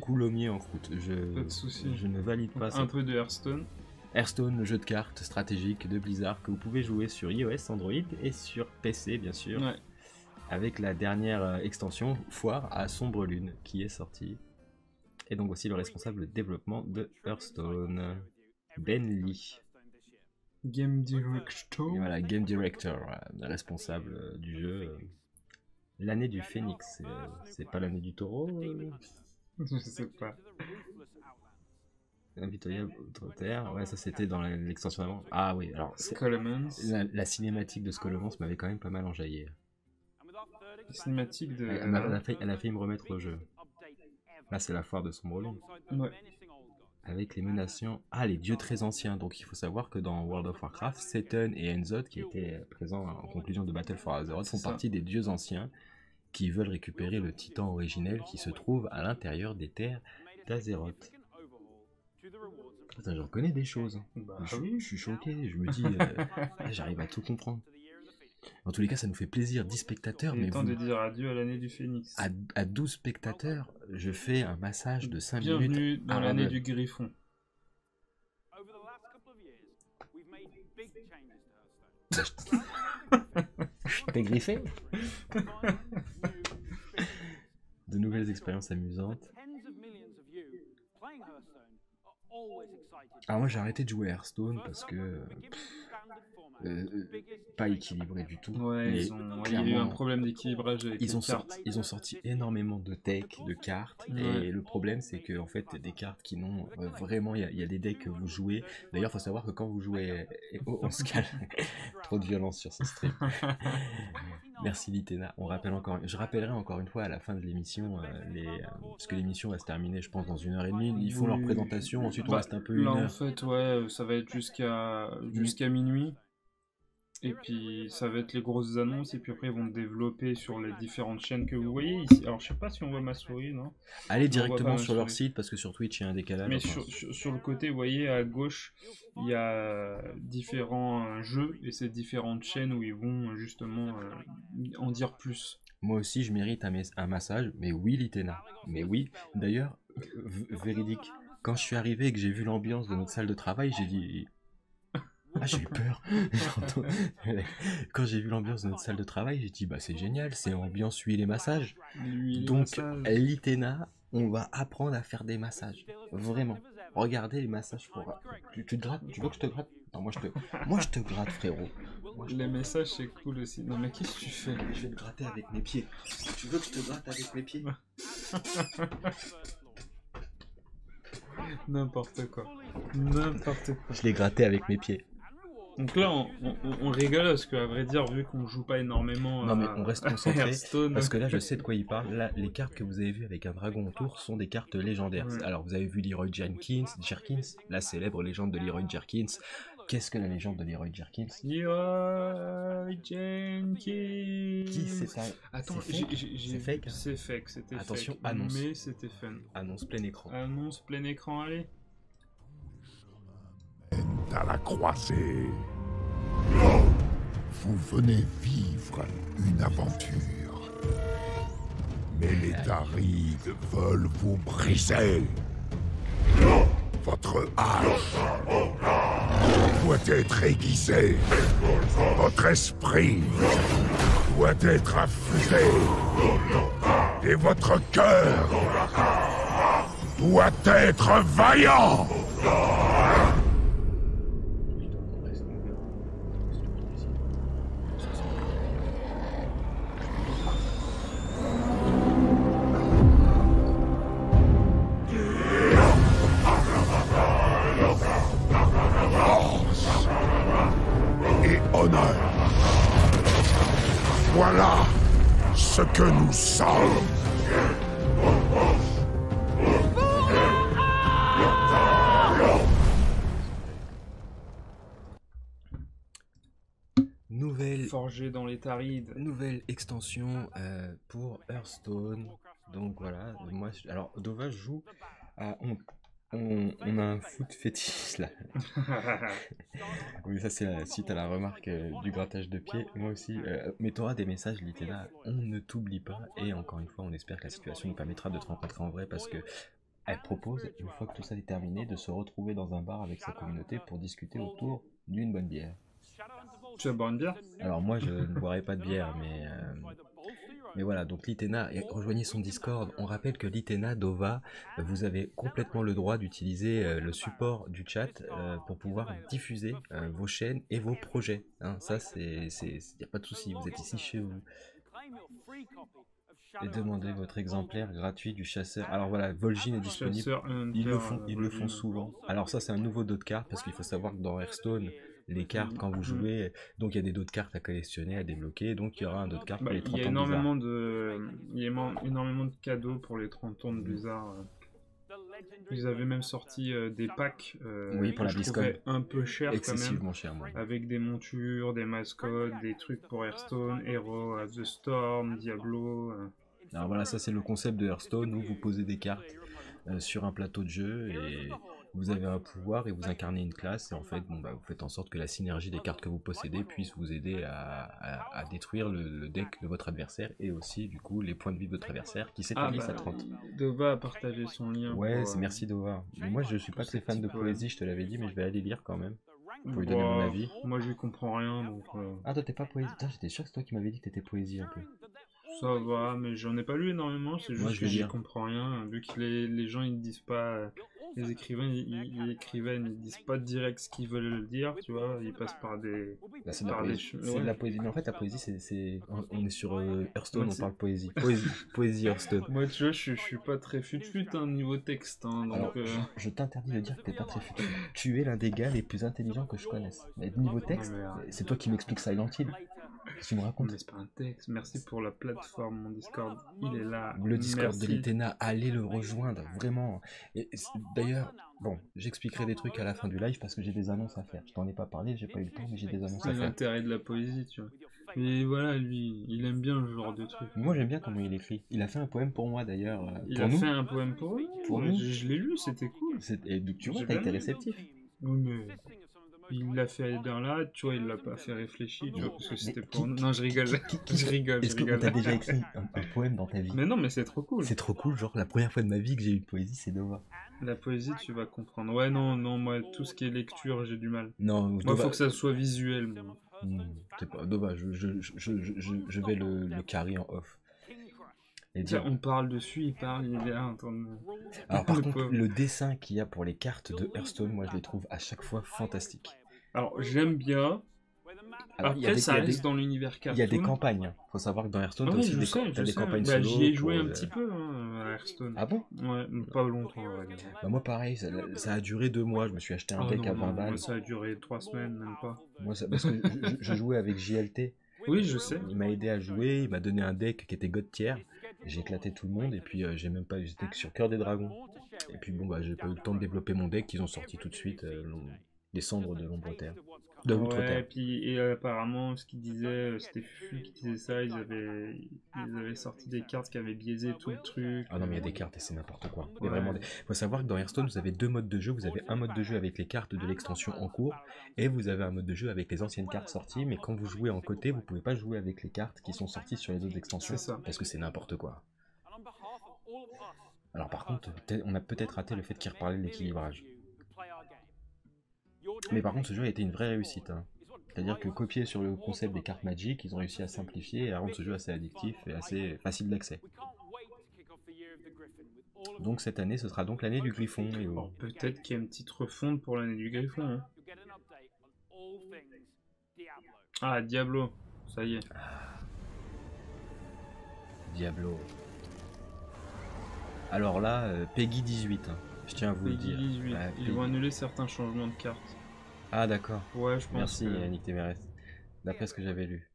coulommier en croûte. Pas de soucis. Je ne valide pas ça. Un peu de Hearthstone. Hearthstone, le jeu de cartes stratégique de Blizzard que vous pouvez jouer sur iOS, Android et sur PC bien sûr. Ouais. Avec la dernière extension Foire à Sombre Lune qui est sortie. Et donc aussi le responsable développement de Hearthstone, Ben Lee. Game Director. Et voilà, Game Director, responsable du jeu. L'année du Phénix, c'est pas l'année du taureau Je sais pas. Impitoyable Outre-Terre, ouais, ça c'était dans l'extension avant. Ah oui, alors la cinématique de Skullomance m'avait quand même pas mal enjaillé. La cinématique de. Elle a failli me remettre au jeu. Là, c'est la foire de Sombre Lune. Ouais. Avec les menaçants. Ah, les dieux très anciens. Donc, il faut savoir que dans World of Warcraft, Seten et Enzod, qui étaient présents en conclusion de Battle for Azeroth, font partie des dieux anciens qui veulent récupérer le titan originel qui se trouve à l'intérieur des terres d'Azeroth. Putain, j'en connais des choses. Bah, je suis choqué. Je me dis, j'arrive à tout comprendre. En tous les cas, ça nous fait plaisir, 10 spectateurs. Il est temps de dire adieu à l'année du Phénix. À 12 spectateurs, je fais un massage de 5 minutes. Bienvenue dans l'année du Griffon. T'es griffé? De nouvelles expériences amusantes. Alors moi j'ai arrêté de jouer à Hearthstone parce que pas équilibré du tout. Ouais, il y a eu un problème d'équilibrage avec les cartes. Ils ont sorti énormément de decks, de cartes, et le problème c'est que en fait des cartes qui n'ont vraiment, il y a des decks que vous jouez. D'ailleurs faut savoir que quand vous jouez, on se calme, trop de violence sur ce stream. Merci Litena. Je rappellerai encore une fois à la fin de l'émission, parce que l'émission va se terminer je pense dans 1h30. Ils font leur présentation, ensuite on reste un peu une heure. En fait ouais, ça va être jusqu'à minuit. Et puis ça va être les grosses annonces et puis après ils vont développer sur les différentes chaînes que vous voyez ici. Alors je sais pas si on voit ma souris, non? Allez directement sur leur site parce que sur Twitch il y a un décalage. Mais sur le côté, vous voyez à gauche, il y a différents jeux et ces différentes chaînes où ils vont justement en dire plus. Moi aussi je mérite un massage, mais oui Litena, mais oui. D'ailleurs, véridique, quand je suis arrivé et que j'ai vu l'ambiance de notre salle de travail, j'ai dit... Ah, j'ai eu peur. Quand j'ai vu l'ambiance de notre salle de travail, j'ai dit bah c'est génial, c'est ambiance huile et massage. Donc Litena, on va apprendre à faire des massages. Vraiment. Regardez les massages pour. Tu te grattes? Tu veux que je te gratte? Non, moi je te gratte frérot. Les messages c'est cool aussi. Non mais qu'est-ce que tu fais? Je vais te gratter avec mes pieds. Tu veux que je te gratte avec mes pieds? N'importe quoi. N'importe quoi. Je l'ai gratté avec mes pieds. Donc là, on rigole parce qu'à vrai dire, vu qu'on joue pas énormément non, mais on reste concentré Hearthstone... parce que là, je sais de quoi il parle. Là, les cartes que vous avez vues avec un dragon autour sont des cartes légendaires. Ouais. Alors, vous avez vu Leroy Jenkins, la célèbre légende de Leroy Jenkins. Qu'est-ce que la légende de Leroy Jenkins? Leroy Jenkins. Qui c'est ça? Attends, c'est fake. C'est fake, c'était attention, fake, annonce. mais c'était fun. Annonce plein écran. Annonce plein écran, allez. À la croisée. Vous venez vivre une aventure. Mais les Tarides veulent vous briser. Votre hache doit être aiguisée. Votre esprit doit être affûté. Et votre cœur doit être vaillant. Voilà ce que nous sommes. Forgé dans les Tarides. Nouvelle extension pour Hearthstone. Donc voilà, moi, alors Dova joue à... On a un foot fétiche là. Oui, ça c'est suite à la remarque du grattage de pied. Moi aussi, mais tu auras des messages, Litena, on ne t'oublie pas. Et encore une fois, on espère que la situation nous permettra de te rencontrer en vrai parce que elle propose, une fois que tout ça est terminé, de se retrouver dans un bar avec sa communauté pour discuter autour d'une bonne bière. Tu vas boire une bière? Alors moi, je ne boirai pas de bière, mais voilà, donc Litena, rejoignez son Discord. On rappelle que Litena, Dova, vous avez complètement le droit d'utiliser le support du chat pour pouvoir diffuser vos chaînes et vos projets. Hein, ça, il n'y a pas de souci, vous êtes ici chez vous. Et demandez votre exemplaire gratuit du chasseur. Alors voilà, Vol'jin est disponible. Ils le font souvent. Alors ça, c'est un nouveau dos de cartes parce qu'il faut savoir que dans Hearthstone, les cartes quand vous jouez, donc il y a des dos de cartes à collectionner, à débloquer, donc il y aura un dos de cartes pour les 30 ans de Blizzard. Il y a énormément de cadeaux pour les 30 ans de Blizzard. Ils avaient même sorti des packs oui, pour la je BlizzCon. trouvais un peu cher excessivement quand même, cher, moi. avec des montures, des mascottes, des trucs pour Hearthstone, Hero of the Storm, Diablo. Alors voilà, ça c'est le concept de Hearthstone où vous posez des cartes sur un plateau de jeu et vous avez un pouvoir et vous incarnez une classe et en fait bon, vous faites en sorte que la synergie des cartes que vous possédez puisse vous aider à détruire le deck de votre adversaire et aussi du coup les points de vie de votre adversaire qui s'établissent à 30. Dova a partagé son lien. Ouais, c'est merci Dova. Mais moi je suis pas très fan de poésie, je te l'avais dit, mais je vais aller lire quand même. Pour lui donner mon avis. Moi je comprends rien donc... Ah toi t'es pas poésie. Putain, j'étais sûr que c'est toi qui m'avais dit que t'étais poésie un peu. Ça va, mais j'en ai pas lu énormément, c'est juste que j'y comprends rien, vu que les gens ils disent pas, les écrivains, les écrivaines ils disent pas direct ce qu'ils veulent dire, tu vois, ils passent par des... Là, c'est de la poésie, mais en fait la poésie on est sur Hearthstone, on parle poésie, poésie Hearthstone. Moi tu vois, je suis pas très fut-fut niveau texte, hein, donc... Alors, je t'interdis de dire que t'es pas très fut-fut, tu es l'un des gars les plus intelligents que je connaisse, mais niveau texte, c'est toi qui m'expliques Silent Hill. Tu me racontes. Mais c'est pas un texte. Merci pour la plateforme, mon Discord. Il est là. Le Discord de Litena, allez le rejoindre, vraiment. D'ailleurs, bon, j'expliquerai des trucs à la fin du live parce que j'ai des annonces à faire. Je t'en ai pas parlé, j'ai pas eu le temps, mais j'ai des annonces à faire. C'est l'intérêt de la poésie, tu vois. Et voilà, lui, il aime bien ce genre de truc. Moi, j'aime bien comment il écrit. Il a fait un poème pour moi, d'ailleurs. Il a fait un poème pour lui. Pour nous. Je l'ai lu, c'était cool. Et tu vois, t'as été réceptif. Oui, mais... Il l'a fait dans là, tu vois, il l'a pas fait réfléchir, tu vois, parce que c'était pour nous. Non, je rigole. Je rigole. Est-ce que t'as déjà écrit un poème dans ta vie? Mais non, mais c'est trop cool. C'est trop cool, genre la première fois de ma vie que j'ai eu une poésie, c'est Dova. La poésie, tu vas comprendre. Ouais, non, moi, tout ce qui est lecture, j'ai du mal. Non, moi, Dova... faut que ça soit visuel. C'est pas Dova, je vais le carry en off. Et tiens, on parle dessus, il parle, il est là. Alors par contre, le dessin qu'il y a pour les cartes de Hearthstone, moi je les trouve à chaque fois fantastiques. Alors j'aime bien, Alors, Après, ça reste dans l'univers cartoon. Il y a des campagnes. Faut savoir que dans Hearthstone, t'as aussi des campagnes bah, solo. J'y ai joué un petit peu à Hearthstone. Ah bon? Ouais, pas longtemps. Ouais. Bah, moi, pareil, ça a duré 2 mois. Je me suis acheté un deck à 20 balles. Moi, ça a duré 3 semaines, même pas. Moi, parce que je jouais avec JLT. Oui, je sais. Il m'a aidé à jouer, il m'a donné un deck qui était God tier. J'ai éclaté tout le monde et puis j'étais que sur Cœur des Dragons. Et puis bon, bah, j'ai pas eu le temps de développer mon deck, ils ont sorti tout de suite les cendres de l'Ombre-Terre. De l'Outre-Terre. Ouais, puis apparemment, ce qu'ils disaient, c'était Fufu qui disait ça, ils avaient sorti des cartes qui avaient biaisé tout le truc. Ah non, mais il y a des cartes et c'est n'importe quoi. Ouais. Vraiment faut savoir que dans Hearthstone, vous avez 2 modes de jeu. Vous avez un mode de jeu avec les cartes de l'extension en cours et vous avez un mode de jeu avec les anciennes cartes sorties. Mais quand vous jouez en côté, vous pouvez pas jouer avec les cartes qui sont sorties sur les autres extensions. C'est ça. Parce que c'est n'importe quoi. Alors par contre, on a peut-être raté le fait qu'il reparlait de l'équilibrage. Mais par contre, ce jeu a été une vraie réussite. Hein. C'est-à-dire que copier sur le concept des cartes Magic, ils ont réussi à simplifier et à rendre ce jeu assez addictif et assez facile d'accès. Donc cette année, ce sera donc l'année du Griffon. Et peut-être qu'il y a une petite refonte pour l'année du Griffon. Hein. Ah, Diablo, ça y est. Diablo. Alors là, Peggy 18, hein. Je tiens à vous le dire. 18. Ils vont annuler certains changements de cartes. Ah d'accord. Ouais, je pense. Merci Yannick Témérès. D'après ce que j'avais lu.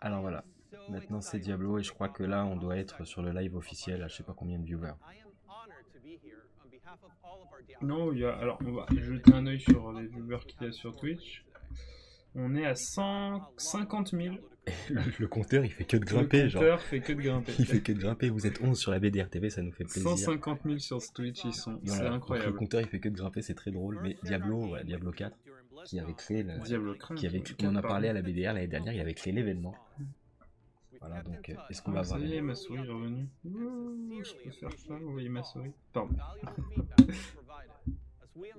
Alors voilà. Maintenant c'est Diablo et je crois que là on doit être sur le live officiel à je sais pas combien de viewers. Non, il y a... Alors on va jeter un oeil sur les viewers qu'il y a sur Twitch. On est à 150 000. Le compteur il fait que de grimper. Le compteur fait que de grimper. Il fait que de grimper. Vous êtes 11 sur la BDR TV, ça nous fait plaisir. 150 000 sur Twitch, ils sont. Voilà. C'est incroyable. Le compteur il fait que de grimper, c'est très drôle. Mais Diablo, ouais, Diablo 4, qui avait créé le. Diablo 4, on en a parlé à la BDR l'année dernière, il avait créé l'événement. Voilà, donc est-ce qu'on va voir. Ça y est, ma souris est revenue. Je peux faire ça, vous voyez ma souris. Pardon.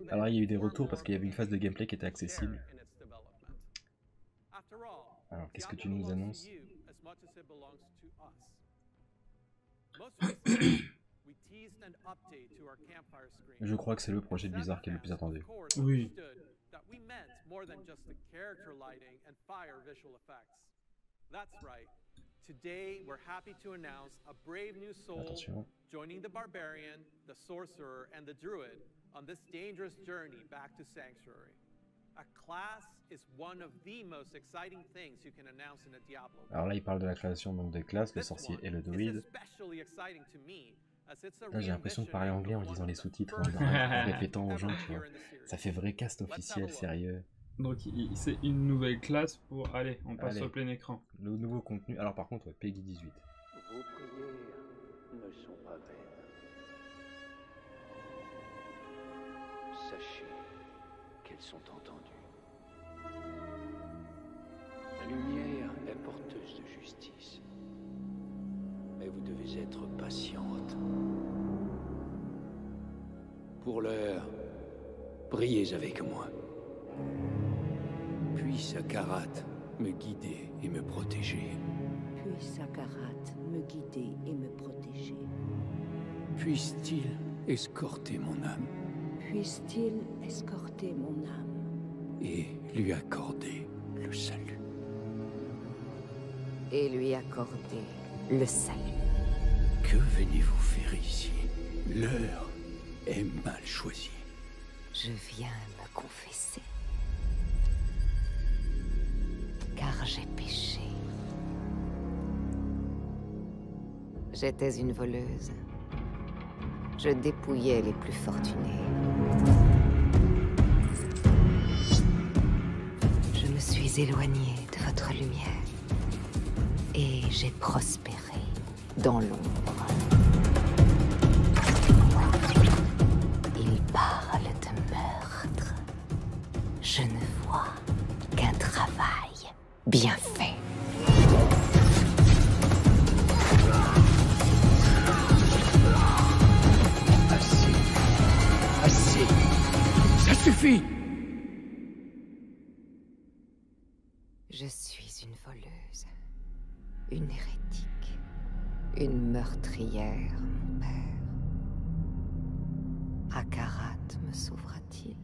Alors il y a eu des retours parce qu'il y avait une phase de gameplay qui était accessible. Alors, qu'est-ce que tu nous annonces? Je crois que c'est le projet de Blizzard qui est le plus attendu. Oui. Attention. Joining the barbarian, the sorcerer, and the druid on this dangerous journey back to Sanctuary. A class is one of the most exciting things you can announce in a Diablo. Alors là, il parle de la création donc des classes, le sorcier et le druide. Là, j'ai l'impression de parler anglais en lisant les sous-titres, en répétant aux gens, tu vois. Ça fait vrai cast officiel, sérieux. Donc c'est une nouvelle classe pour... Allez, on passe au plein écran. Le nouveau contenu. Alors par contre, ouais, Peggy 18. Vos prières ne sont pas vaines. Sachez qu'elles sont entendues. La lumière est porteuse de justice. Mais vous devez être patiente. Pour l'heure, priez avec moi. Puisse Akarat me guider et me protéger. Puisse Akarat me guider et me protéger. Puisse-t-il escorter mon âme. Puisse-t-il escorter mon âme. Et lui accorder le salut. Et lui accorder le salut. Que venez-vous faire ici? L'heure est mal choisie. Je viens me confesser. Car j'ai péché. J'étais une voleuse. Je dépouillais les plus fortunés. Je me suis éloignée de votre lumière. Et j'ai prospéré dans l'ombre. Il parle de meurtre. Je ne vois qu'un travail bien fait. Assez. Ça suffit. Je suis une voleuse, une hérétique, une meurtrière, mon père. Akarat me sauvera-t-il?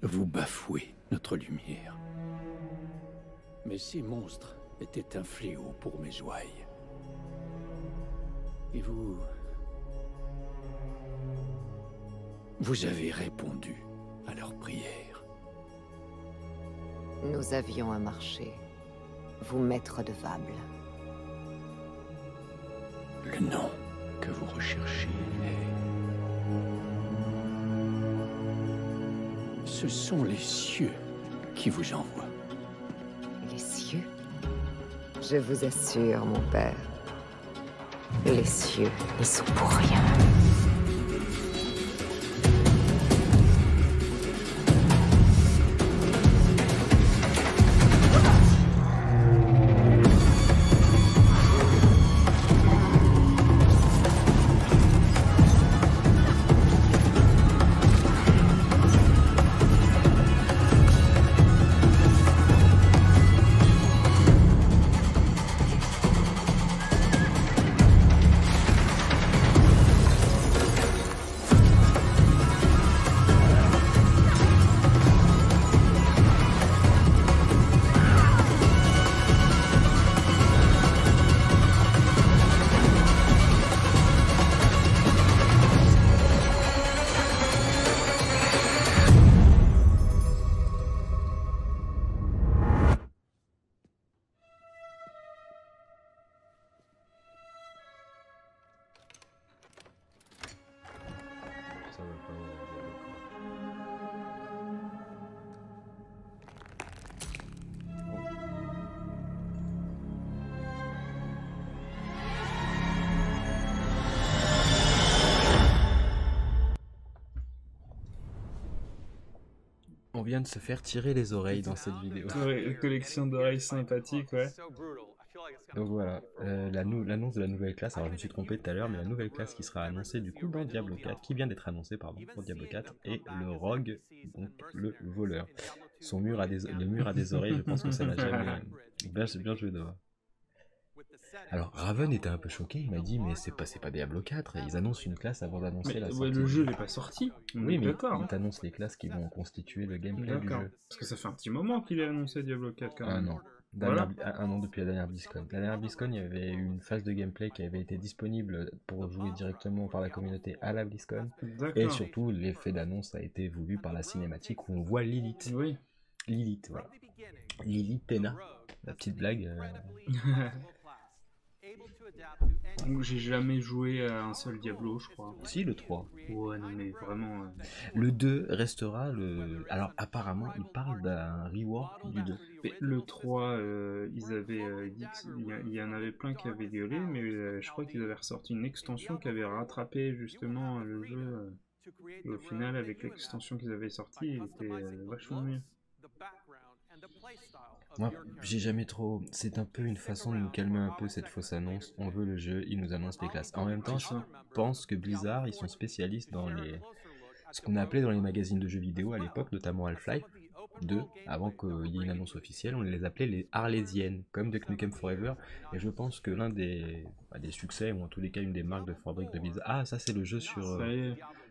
Vous bafouez notre lumière. Mais ces monstres étaient un fléau pour mes ouailles. Et vous... Vous avez répondu à leurs prières. Nous avions un marché. Vous maître de Vable. Le nom que vous recherchez est... Ce sont les cieux qui vous envoient. Les cieux? Je vous assure, mon père, les cieux n'y sont pour rien. On vient de se faire tirer les oreilles dans cette vidéo. Ouais, une collection d'oreilles sympathiques, ouais. Donc voilà, l'annonce de la nouvelle classe, alors je me suis trompé tout à l'heure, mais la nouvelle classe qui sera annoncée du coup dans Diablo 4, qui vient d'être annoncée, pardon, pour Diablo 4, est le rogue, donc le voleur. Le mur a des oreilles, je pense que ça n'a jamais... Bien joué Nova. Alors Raven était un peu choqué, il m'a dit mais c'est pas Diablo 4, ils annoncent une classe avant d'annoncer la sortie. Le jeu n'est pas sorti, oui mais ils t'annoncent les classes qui vont constituer le gameplay du jeu. Parce que ça fait un petit moment qu'il est annoncé Diablo 4 quand même. Un an. Un an depuis la dernière BlizzCon. La dernière BlizzCon, il y avait une phase de gameplay qui avait été disponible pour jouer directement par la communauté à la BlizzCon. Et surtout, l'effet d'annonce a été voulu par la cinématique où on voit Lilith. Oui. Lilith, voilà. Lilith Pena, la petite blague. J'ai jamais joué à un seul Diablo, je crois. Si, le 3. Ouais, non mais vraiment... Le 2 restera le... Alors apparemment, ils parlent d'un rework du 2. Mais le 3, ils avaient dit qu'il y en avait plein qui avaient gueulé, mais je crois qu'ils avaient ressorti une extension qui avait rattrapé justement le jeu. Et au final, avec l'extension qu'ils avaient sortie, il était vachement mieux. Moi, j'ai jamais trop... C'est un peu une façon de nous calmer un peu cette fausse annonce. On veut le jeu, ils nous annoncent les classes. En même temps, je pense que Blizzard, ils sont spécialistes dans les... ce qu'on a appelé dans les magazines de jeux vidéo à l'époque, notamment Half-Life 2, avant qu'il y ait une annonce officielle, on les appelait les Arlésiennes, comme Duke Nukem Forever. Et je pense que l'un des succès, ou en tous les cas une des marques de fabrique de Blizzard... Ah, ça c'est le jeu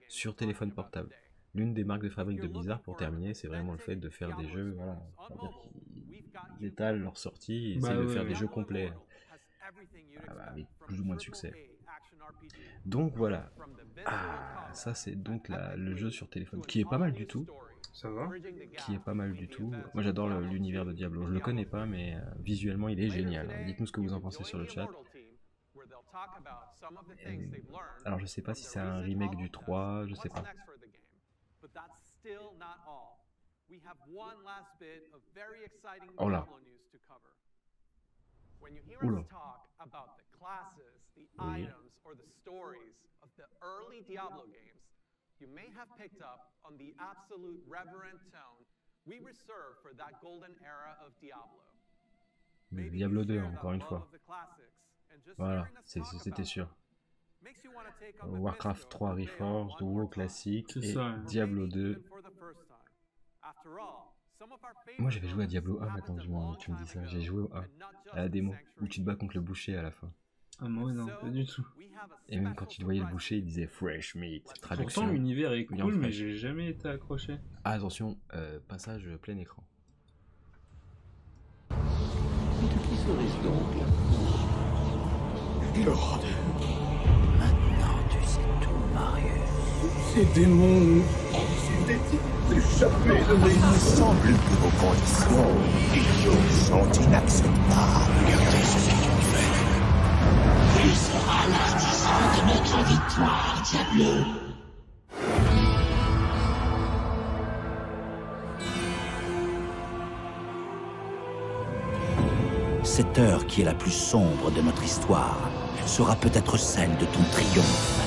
sur téléphone portable. L'une des marques de fabrique de Blizzard, pour terminer, c'est vraiment le fait de faire des jeux, voilà, ils étalent leur sortie et essayent de faire des jeux complets, avec plus ou moins de succès. Donc voilà, ça c'est donc le jeu sur téléphone, qui est pas mal du tout. Ça va. Qui est pas mal du tout. Moi j'adore l'univers de Diablo, je le connais pas, mais visuellement il est génial. Dites-nous ce que vous en pensez sur le chat. Alors je sais pas si c'est un remake du 3, je sais pas. Oh là. Oula. Oui. You may have picked up on the absolute reverent tone we reserve for that golden era of Diablo. Diablo 2, encore une fois. Voilà, c'était sûr. Warcraft 3 Reforged, WoW classique et Diablo 2. Moi j'avais joué à Diablo 1, maintenant tu me dis ça, j'ai joué au 1, à la démo, où tu te bats contre le boucher à la fin. Ah moi non, pas du tout. Et même quand tu voyais le boucher, il disait fresh meat. Traduction. Pourtant l'univers est viande cool, mais fraîche. j'ai jamais été accroché. Ah, attention, passage plein écran. De qui serait-ce donc Lord, Maintenant, tu sais tout, Marius. ces démons, échappés de mes... Il me semble que vos conditions sont inacceptables. Regardez ce qu'ils ont fait. Il sera l'artisan de notre victoire, Diablo. Cette heure qui est la plus sombre de notre histoire sera peut-être celle de ton triomphe.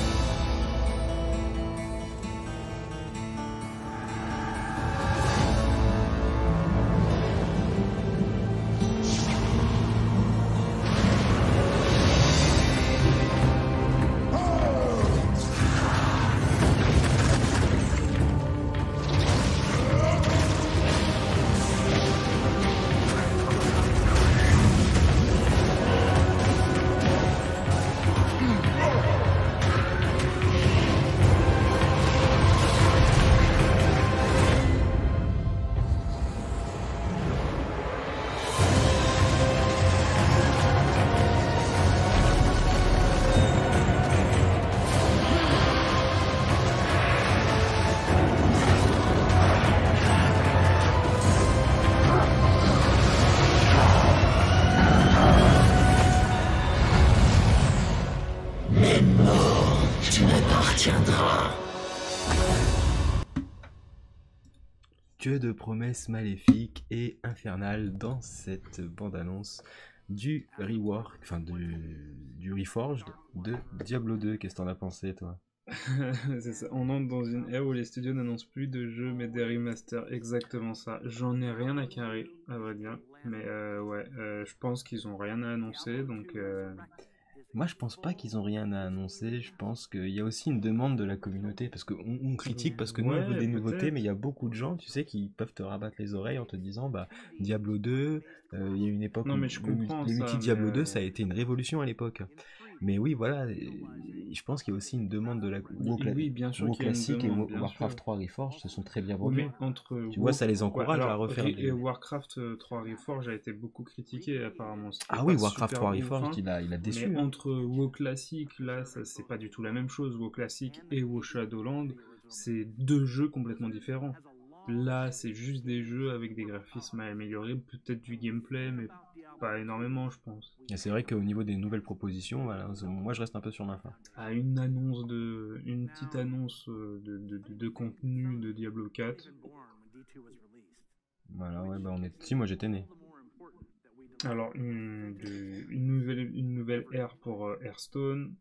Que de promesses maléfiques et infernales dans cette bande-annonce du rework, enfin du Reforged de Diablo 2. Qu'est-ce que t'en as pensé, toi? C'est ça. On entre dans une ère où les studios n'annoncent plus de jeux mais des remasters, exactement ça. J'en ai rien à carrer, à vrai dire. Mais je pense qu'ils ont rien à annoncer, donc... Moi, je pense pas qu'ils ont rien à annoncer. Je pense qu'il y a aussi une demande de la communauté. Parce qu'on critique, parce que nous, on veut des nouveautés, mais il y a beaucoup de gens, tu sais, qui peuvent te rabattre les oreilles en te disant, bah, Diablo 2, il y a une époque Non, où mais je comprends les ça, multi-Diablo mais 2, ça a été une révolution à l'époque. Mais oui, voilà, je pense qu'il y a aussi une demande de la Oui, bien sûr WoW qu'il y a une classique demande, et bien Warcraft sûr. 3 Reforged se sont très bien Oui, vendus. mais Tu vois, ça les encourage à refaire Et Warcraft 3 Reforged a été beaucoup critiqué apparemment. C'était Ah oui, pas Warcraft super 3 ouf, Reforged, hein. il a déçu. Mais hein. entre WoW classique, là, ça c'est pas du tout la même chose. WoW classique et WoW Shadowland, c'est deux jeux complètement différents. Là, c'est juste des jeux avec des graphismes à améliorer, peut-être du gameplay, mais pas énormément, je pense. Et c'est vrai qu'au niveau des nouvelles propositions, voilà, moi je reste un peu sur ma faim. À une petite annonce de contenu de Diablo 4. Voilà, ouais, bah si, moi j'étais né. Alors, une nouvelle ère pour Hearthstone,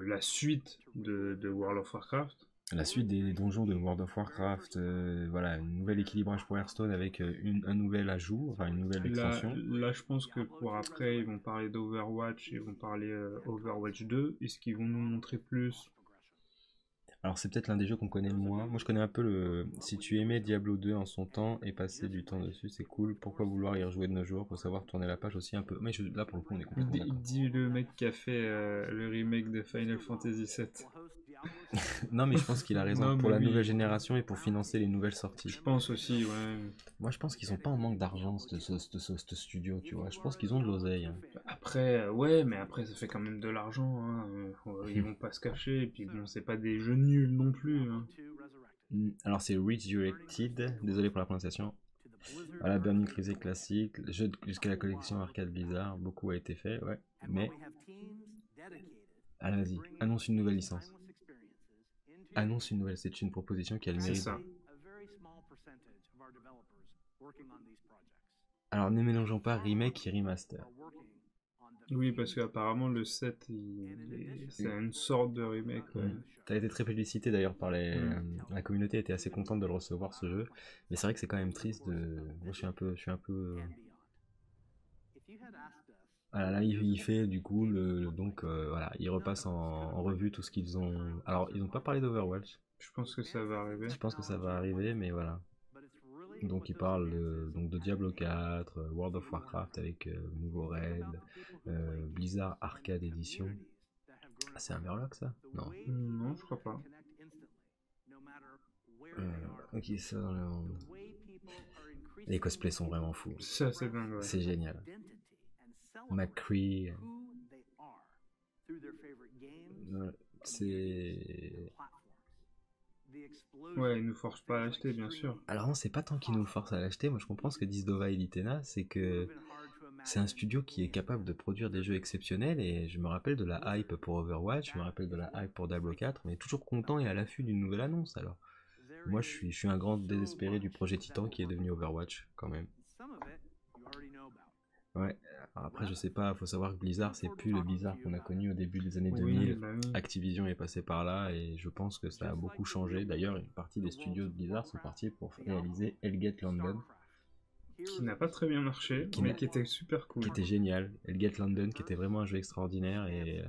la suite de World of Warcraft. La suite des donjons de World of Warcraft, voilà, un nouvel équilibrage pour Hearthstone avec un nouvel ajout, enfin une nouvelle extension. Là, je pense que pour après, ils vont parler d'Overwatch, ils vont parler Overwatch 2. Est-ce qu'ils vont nous montrer plus? Alors c'est peut-être l'un des jeux qu'on connaît le moins. Moi je connais un peu le... Si tu aimais Diablo 2 en son temps et passer du temps dessus, c'est cool. Pourquoi vouloir y rejouer de nos jours? Faut savoir tourner la page aussi un peu. Mais là pour le coup on est complètement d'accord. Dis le mec qui a fait le remake de Final Fantasy VII. Non mais je pense qu'il a raison. Non, pour la oui. nouvelle génération et pour financer les nouvelles sorties. Je pense aussi, ouais. Moi je pense qu'ils sont pas en manque d'argent ce studio, tu vois. Je pense qu'ils ont de l'oseille. Hein. Après, ouais, mais après ça fait quand même de l'argent. Hein. Ils vont pas se cacher. Et puis bon, c'est pas des jeux nuls non plus. Hein. Alors c'est Resurrected, désolé pour la prononciation. Voilà, Burning Crusade classique, jeu jusqu'à la collection arcade bizarre, beaucoup a été fait, ouais. Mais allez vas-y, annonce une nouvelle licence. Annonce une nouvelle, c'est une proposition qui a le mérite. C'est ça. Alors ne mélangeons pas remake et remaster. Oui, parce qu'apparemment le 7, c'est une sorte de remake. Ouais. Ça a été très publicité d'ailleurs par la communauté était assez contente de le recevoir ce jeu, mais c'est vrai que c'est quand même triste de. Moi je suis un peu. Voilà, là il fait du coup donc voilà, il repasse en revue tout ce qu'ils ont. Alors ils n'ont pas parlé d'Overwatch. Je pense que ça va arriver. Je pense que ça va arriver, mais voilà. Donc il parle donc de Diablo 4, World of Warcraft avec nouveau raid, Blizzard Arcade Edition. Ah, c'est un Murloc ça? Non. Non, je crois pas. Ok, ça dans le monde. Les cosplays sont vraiment fous. Ça, c'est dingue, ouais. C'est génial. McCree. C'est... Ouais, ils nous forcent pas à l'acheter, bien sûr. Alors non, c'est pas tant qu'ils nous forcent à l'acheter. Moi, je comprends ce que disent Dova et Litena, c'est que c'est un studio qui est capable de produire des jeux exceptionnels, et je me rappelle de la hype pour Overwatch, je me rappelle de la hype pour Diablo 4, mais toujours content et à l'affût d'une nouvelle annonce. Alors, moi, je suis un grand désespéré du projet Titan qui est devenu Overwatch, quand même. Ouais, alors après je sais pas, faut savoir que Blizzard c'est plus le Blizzard qu'on a connu au début des années 2000, Activision est passé par là et je pense que ça a beaucoup changé. D'ailleurs une partie des studios de Blizzard sont partis pour réaliser Hellgate London. Qui n'a pas très bien marché, mais qui était super cool. Qui était génial, Hellgate London qui était vraiment un jeu extraordinaire et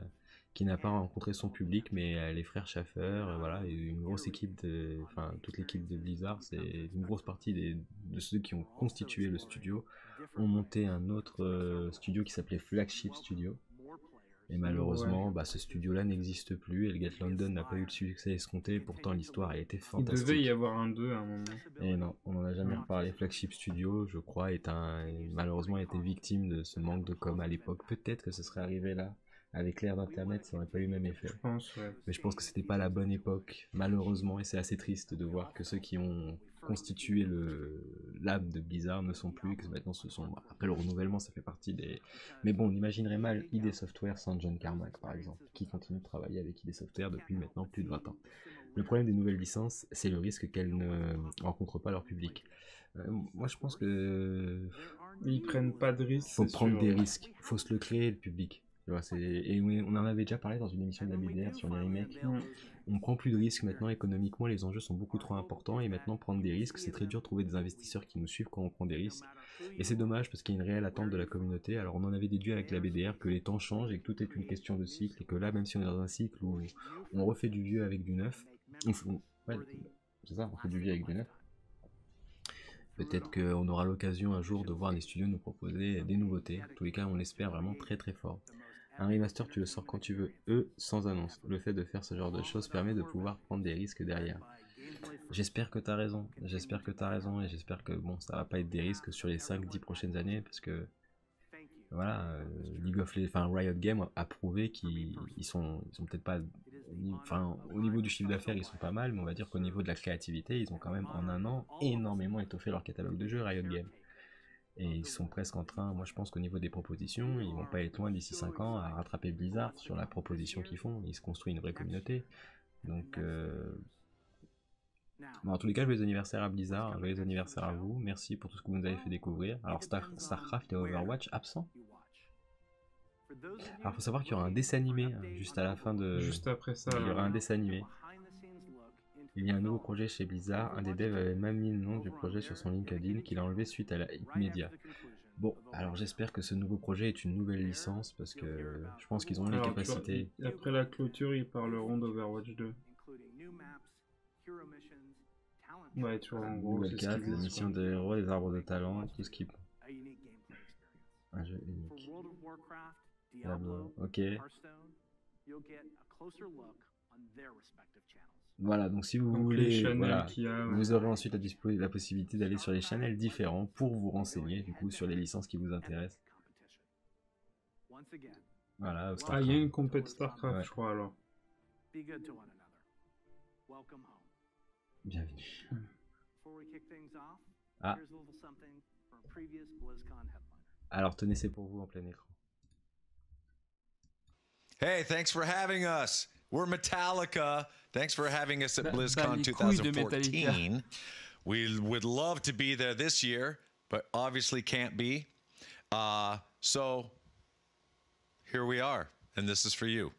qui n'a pas rencontré son public, mais les frères Schaffer, voilà, et une grosse équipe enfin toute l'équipe de Blizzard, c'est une grosse partie de ceux qui ont constitué le studio, ont monté un autre studio qui s'appelait Flagship Studio. Et malheureusement, ce studio-là n'existe plus. Hellgate London n'a pas eu le succès escompté. Pourtant, l'histoire a été fantastique. Il devait y avoir un 2 à un moment. Et non, on n'en a jamais reparlé. Flagship Studio, je crois, malheureusement été victime de ce manque de com à l'époque. Peut-être que ce serait arrivé là. Avec l'ère d'internet, ça n'aurait pas eu le même effet. Je pense, ouais. Mais je pense que c'était pas la bonne époque, malheureusement, et c'est assez triste de voir que ceux qui ont constitué l'âme de Blizzard ne sont plus, que maintenant ce sont... Après le renouvellement, ça fait partie des... Mais bon, on imaginerait mal ID Software sans John Carmack, par exemple, qui continue de travailler avec ID Software depuis maintenant plus de 20 ans. Le problème des nouvelles licences, c'est le risque qu'elles ne rencontrent pas leur public. Moi, je pense que... Ils prennent pas de risques. Faut prendre des risques, faut se le créer, le public. Et on en avait déjà parlé dans une émission de la BDR sur les remakes. On prend plus de risques maintenant, économiquement les enjeux sont beaucoup trop importants et maintenant prendre des risques, c'est très dur de trouver des investisseurs qui nous suivent quand on prend des risques. Et c'est dommage parce qu'il y a une réelle attente de la communauté. Alors on en avait déduit avec la BDR que les temps changent et que tout est une question de cycle et que là, même si on est dans un cycle où on refait du vieux avec du neuf, ouais, c'est ça, on fait du vieux avec du neuf. Peut-être qu'on aura l'occasion un jour de voir les studios nous proposer des nouveautés. En tous les cas, on l'espère vraiment très très fort. Un remaster, tu le sors quand tu veux, sans annonce. Le fait de faire ce genre de choses permet de pouvoir prendre des risques derrière. J'espère que t'as raison, et j'espère que bon, ça va pas être des risques sur les 5-10 prochaines années, parce que voilà, Riot Games a prouvé qu'ils sont peut-être pas, enfin au niveau du chiffre d'affaires ils sont pas mal, mais on va dire qu'au niveau de la créativité, ils ont quand même en un an énormément étoffé leur catalogue de jeux Riot Games. Et ils sont presque en train, moi je pense qu'au niveau des propositions, ils vont pas être loin d'ici 5 ans à rattraper Blizzard sur la proposition qu'ils font. Ils se construisent une vraie communauté. Donc, bon, en tous les cas, joyeux anniversaire à Blizzard, joyeux anniversaire à vous. Merci pour tout ce que vous nous avez fait découvrir. Alors, Starcraft et Overwatch absents. Alors, faut savoir qu'il y aura un dessin animé juste à la fin de. Juste après ça. Il y aura un dessin animé. Il y a un nouveau projet chez Blizzard, un des devs avait même mis le nom du projet sur son LinkedIn qu'il a enlevé suite à la hit media. Bon, alors j'espère que ce nouveau projet est une nouvelle licence parce que je pense qu'ils ont les capacités. Après la clôture, ils parleront d'Overwatch 2. Ouais, tu vois, en gros, Nouvelle 4, la mission des héros, des arbres de talent, tout ce qui... Un jeu unique. Ok. Voilà, donc si vous voulez, voilà, vous aurez ensuite la possibilité d'aller sur les channels différents pour vous renseigner du coup sur les licences qui vous intéressent. Voilà, ah, il y a une compète Starcraft, je crois alors. Bienvenue. Ah. Alors tenez, c'est pour vous en plein écran. Hey, thanks for having us. We're Metallica. Thanks for having us at BlizzCon 2014. We would love to be there this year, but obviously can't be. So here we are, and this is for you.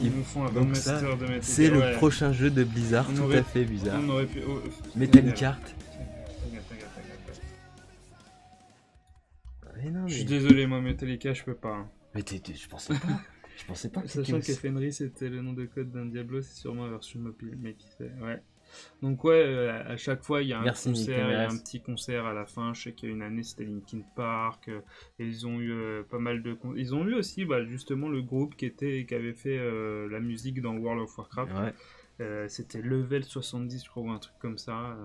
ils nous font un donc master ça, de Metallica. c'est le prochain jeu de Blizzard, tout à fait bizarre. On aurait pu... Metallic Art. Je suis désolé, moi, Metallica, je peux pas. Hein. Mais je pensais pas. Je pensais pas que sachant que Fenris c'était le nom de code d'un Diablo, c'est sûrement version mobile, mais qui sait, ouais. Donc ouais, à chaque fois il y a un concert, il y a un petit concert à la fin. Je sais qu'il y a une année c'était Linkin Park, et ils ont eu pas mal de... Ils ont eu aussi justement le groupe qui avait fait la musique dans World of Warcraft. Ouais. C'était Level 70 je crois, ou un truc comme ça.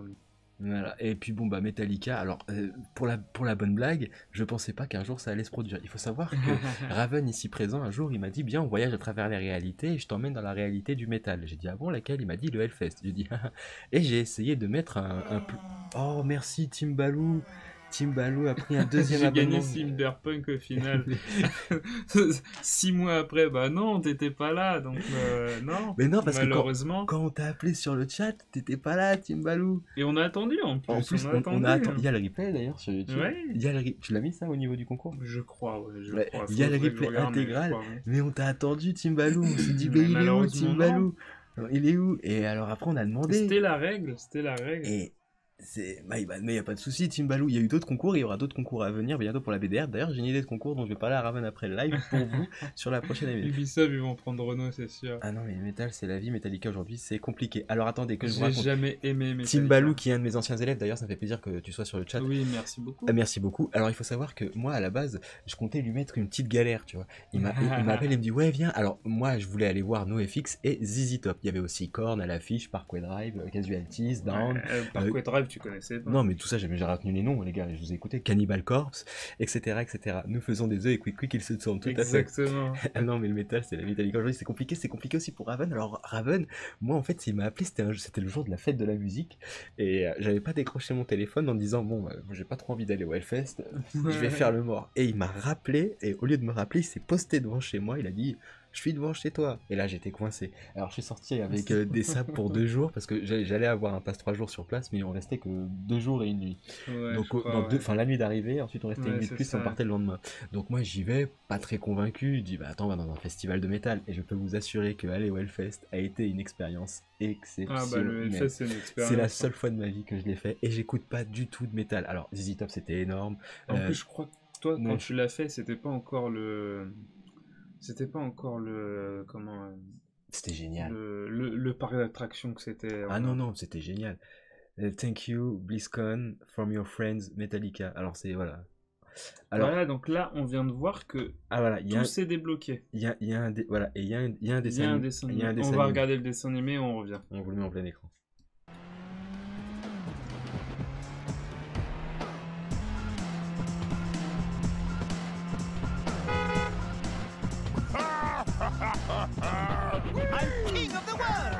Voilà. Et puis bon Metallica, alors pour la bonne blague, je pensais pas qu'un jour ça allait se produire. Il faut savoir que Raven ici présent, un jour il m'a dit bien on voyage à travers les réalités et je t'emmène dans la réalité du métal. J'ai dit ah bon laquelle? Il m'a dit le Hellfest. J'ai dit et j'ai essayé de mettre un oh merci Timbalou. Timbalou a pris un deuxième abonnement. J'ai gagné Cyberpunk au final. 6 mois après, bah non, t'étais pas là, donc non. Mais non, parce malheureusement. que quand on t'a appelé sur le chat, t'étais pas là, Timbalou. Et on a attendu en plus. En plus, on a attendu. Il y a le replay d'ailleurs sur YouTube. Ouais. Il y a tu l'as mis ça au niveau du concours? Je crois, ouais. Crois. Il y a le replay intégral, mais on t'a attendu, Timbalou. On s'est dit, mais il est où, Timbalou? Il est où? Et alors après, on a demandé. C'était la règle. Et mais il n'y a pas de souci, Timbalou. Il y a eu d'autres concours, il y aura d'autres concours à venir bientôt pour la BDR. D'ailleurs, j'ai une idée de concours dont je vais parler à Raven après le live pour vous sur la prochaine émission. Ubisoft, ils vont prendre Renault, c'est sûr. Ah non, mais Metal, c'est la vie. Metallica aujourd'hui, c'est compliqué. Alors attendez, que je vous raconte. J'ai jamais aimé Metallica. Timbalou, qui est un de mes anciens élèves, d'ailleurs, ça me fait plaisir que tu sois sur le chat. Oui, merci beaucoup. Merci beaucoup. Alors il faut savoir que moi, à la base, je comptais lui mettre une petite galère, tu vois. Il m'appelle et me dit, ouais, viens. Alors moi, je voulais aller voir NoFX et ZZ Top. Il y avait aussi Korn à l'affiche, Parkway Drive, Casualties, Down. Parkway Drive, tu connaissais pas? Non, mais tout ça, j'ai retenu les noms, les gars, je vous ai écouté, Cannibal Corpse, etc., etc. Nous faisons des œufs et Quick, ils se tournent, tout Exactement. À fait. Non, mais le métal, c'est la Metallica. Aujourd'hui, c'est compliqué aussi pour Raven. Alors, Raven, moi, en fait, il m'a appelé, c'était le jour de la fête de la musique, et j'avais pas décroché mon téléphone en disant, bon, j'ai pas trop envie d'aller au Hellfest, je vais faire le mort. Et il m'a rappelé, et au lieu de me rappeler, il s'est posté devant chez moi, il a dit... Je suis devant chez toi. Et là, j'étais coincé. Alors, je suis sorti avec des sables pour 2 jours parce que j'allais avoir un passe 3 jours sur place, mais on restait que 2 jours et 1 nuit. Ouais, donc, la nuit d'arrivée, ensuite on restait une nuit de plus et on partait le lendemain. Donc, moi, j'y vais, pas très convaincu. Je dis, bah attends, on va dans un festival de métal. Et je peux vous assurer que aller au Hellfest a été une expérience exceptionnelle. Ah, bah le Hellfest, c'est une expérience. C'est la seule fois de ma vie que je l'ai fait. Et j'écoute pas du tout de métal. Alors, ZZ Top, c'était énorme. En plus, je crois que toi, quand tu l'as fait, c'était pas encore le. Comment. C'était génial. Le parc d'attractions que c'était. Ah non, c'était génial. Thank you, BlizzCon, from your friends, Metallica. Alors, c'est. Voilà. Alors, voilà, donc là, on vient de voir que tout s'est débloqué. Il y a un dessin animé. On va regarder le dessin animé et on revient. On vous le met en plein écran. I'm king of the world!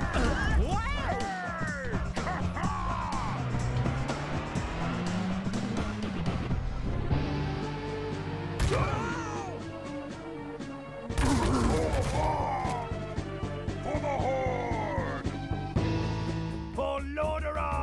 For the Horde! For Lordaeron!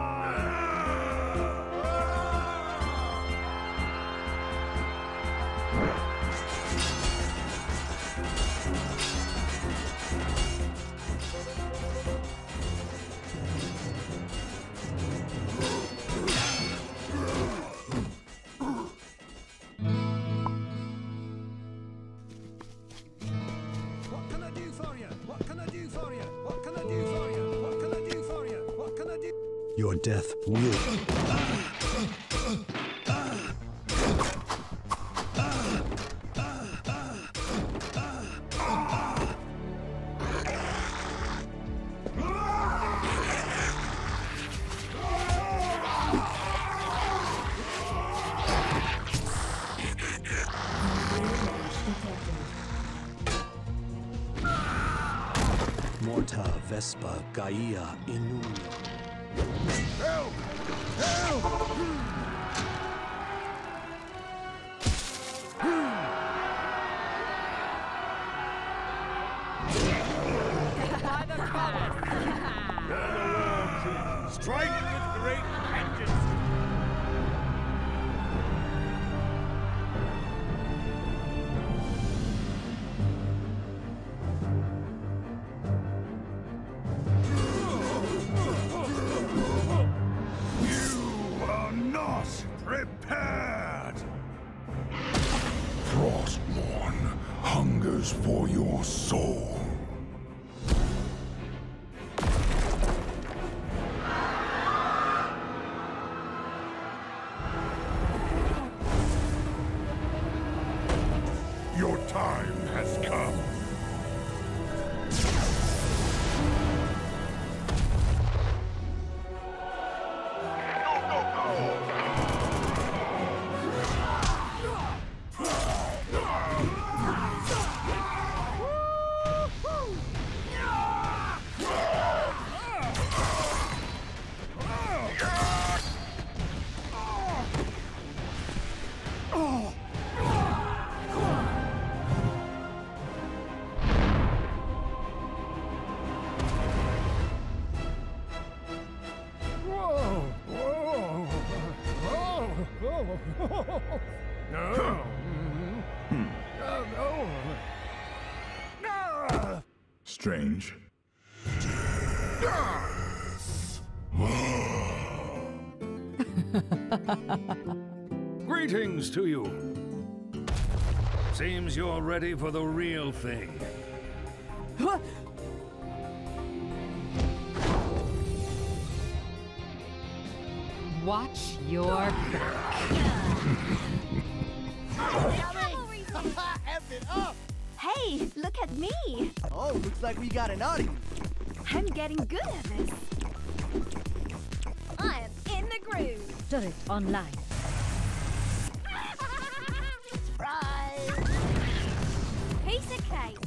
Your death will. Morta Vespa Gaia Inu. Help! Help! Strike with great vengeance! for your soul. Your time has come. Strange. Greetings to you. Seems you're ready for the real thing. Watch your back. Hey, look at me! Oh, looks like we got an audience. I'm getting good at this. I am in the groove. Turret online. Surprise! Piece of cake.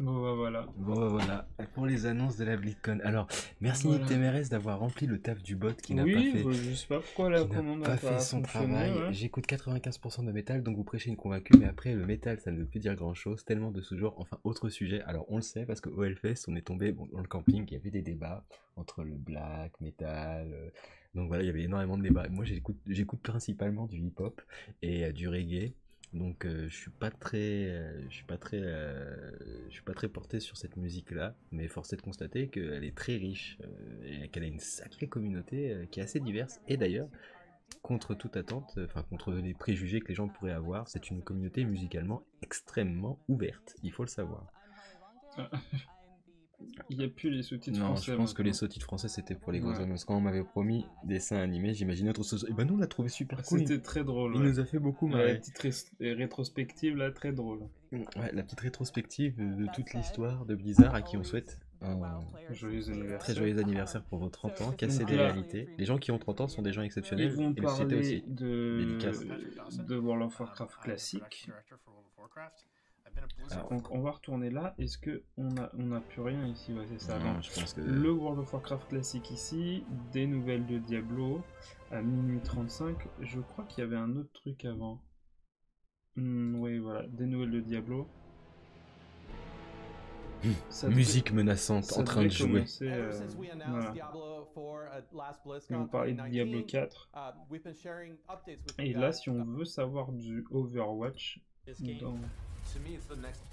Bon, bah, voilà. Bon, voilà. Pour les annonces de la BlizzCon. Alors, merci Voilà. Nitemeres d'avoir rempli le taf du bot qui n'a Oui, pas fait. bah, je sais pas pourquoi la qui n'a commande pas n'a fait pas son fonctionné, travail. ouais. J'écoute 95% de métal, donc vous prêchez une convaincue, mais après le métal ça ne veut plus dire grand chose, tellement de ce genre. Enfin, autre sujet. Alors, on le sait parce qu'au Hellfest, on est tombé dans le camping, il y avait des débats entre le black, metal. Donc voilà, il y avait énormément de débats. Moi, j'écoute principalement du hip-hop et du reggae. Donc je suis pas très porté sur cette musique là, mais force est de constater qu'elle est très riche et qu'elle a une sacrée communauté qui est assez diverse. Et d'ailleurs, contre toute attente, enfin contre les préjugés que les gens pourraient avoir, c'est une communauté musicalement extrêmement ouverte, il faut le savoir. Il n'y a plus les sous-titres Non, français. je pense que les maintenant. sous-titres français c'était pour les gros Ouais. annonces. Quand on m'avait promis dessin animé, j'imaginais autre chose. Et ben nous on l'a trouvé super cool. C'était très drôle. Il ouais. nous a fait beaucoup Ouais, marrer. la petite rétrospective là, très drôle. Ouais, la petite rétrospective de toute l'histoire de Blizzard à qui on souhaite un Joyeux anniversaire. très joyeux anniversaire pour vos 30 ans, casser Donc des là, réalités. Les gens qui ont 30 ans sont des gens Ils exceptionnels. vont et le société parler aussi. Dédicace. de World of Warcraft classique. Alors, Donc on va retourner là. Est-ce que on a plus rien ici? Ouais, c'est ça. Non, non. je pense que- Le World of Warcraft classique ici, des nouvelles de Diablo à minuit 35. Je crois qu'il y avait un autre truc avant. Oui, voilà, des nouvelles de Diablo. Ça devait- Musique menaçante ça en train de devait jouer. commencer, voilà. Ils vont parler de Diablo 4. Et là, si on veut savoir du Overwatch,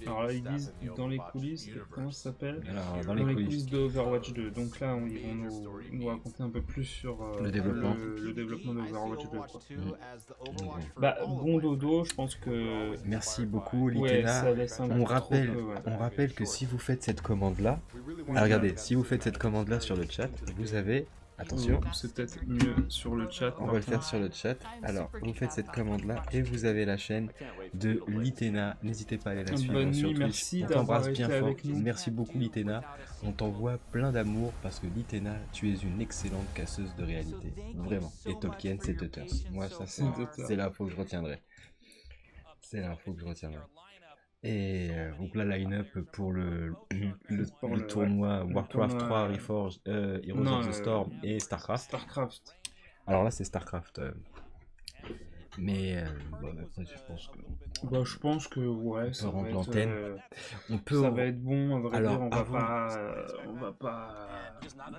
alors là, ils disent dans les coulisses, comment ça s'appelle? Alors, dans les coulisses de Overwatch 2. Donc là, ils vont nous raconter un peu plus sur Le développement. le développement de Overwatch 2. Quoi. Bah, bon dodo, je pense que... Merci beaucoup, Ouais, Litena. ça laisse un on goût rappelle, trop peu, ouais. on rappelle que si vous faites cette commande-là, regardez, si vous faites cette commande-là sur le chat, vous avez, attention, C'est peut-être mieux sur le chat. on va le faire sur le chat. Alors, vous faites cette commande-là et vous avez la chaîne de Litena. N'hésitez pas à aller la suivre Bonne sur nuit, Twitch. merci On d'avoir t'embrasse bien été fort. avec nous. Merci beaucoup, Litena. On t'envoie plein d'amour parce que Litena, tu es une excellente casseuse de réalité. Vraiment. Et Tolkien, c'est Tutters. Moi, ça, C'est Tutters. c'est l'info que je retiendrai. C'est l'info que je retiendrai. Et donc la line-up pour le Pour le tournoi ouais, le Warcraft tournoi, 3 Reforged, Heroes non, of the Storm et StarCraft. StarCraft. Alors là c'est StarCraft. Mais après, je pense que ouais, ça rendre va l'antenne. On peut. Ça va être bon, à vrai Alors, dire, on va pas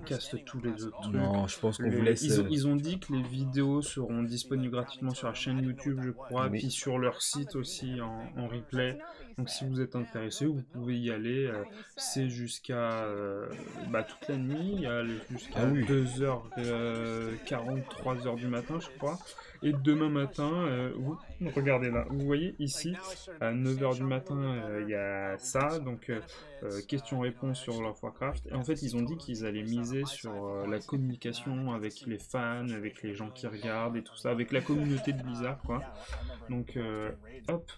caster tous les autres trucs. Non, je pense qu'on vous laisse. Ils ont dit que les vidéos seront disponibles gratuitement sur la chaîne YouTube, je crois, Oui. puis sur leur site aussi en replay. Donc si vous êtes intéressé, vous pouvez y aller. C'est jusqu'à toute la nuit, jusqu'à 2h40, 3h du matin, je crois. Et demain matin, regardez là, vous voyez ici, à 9h du matin, il y a ça, donc questions-réponses sur World of Warcraft. Et en fait, ils ont dit qu'ils allaient miser sur la communication avec les fans, avec les gens qui regardent et tout ça, avec la communauté de Blizzard, quoi. Donc, hop.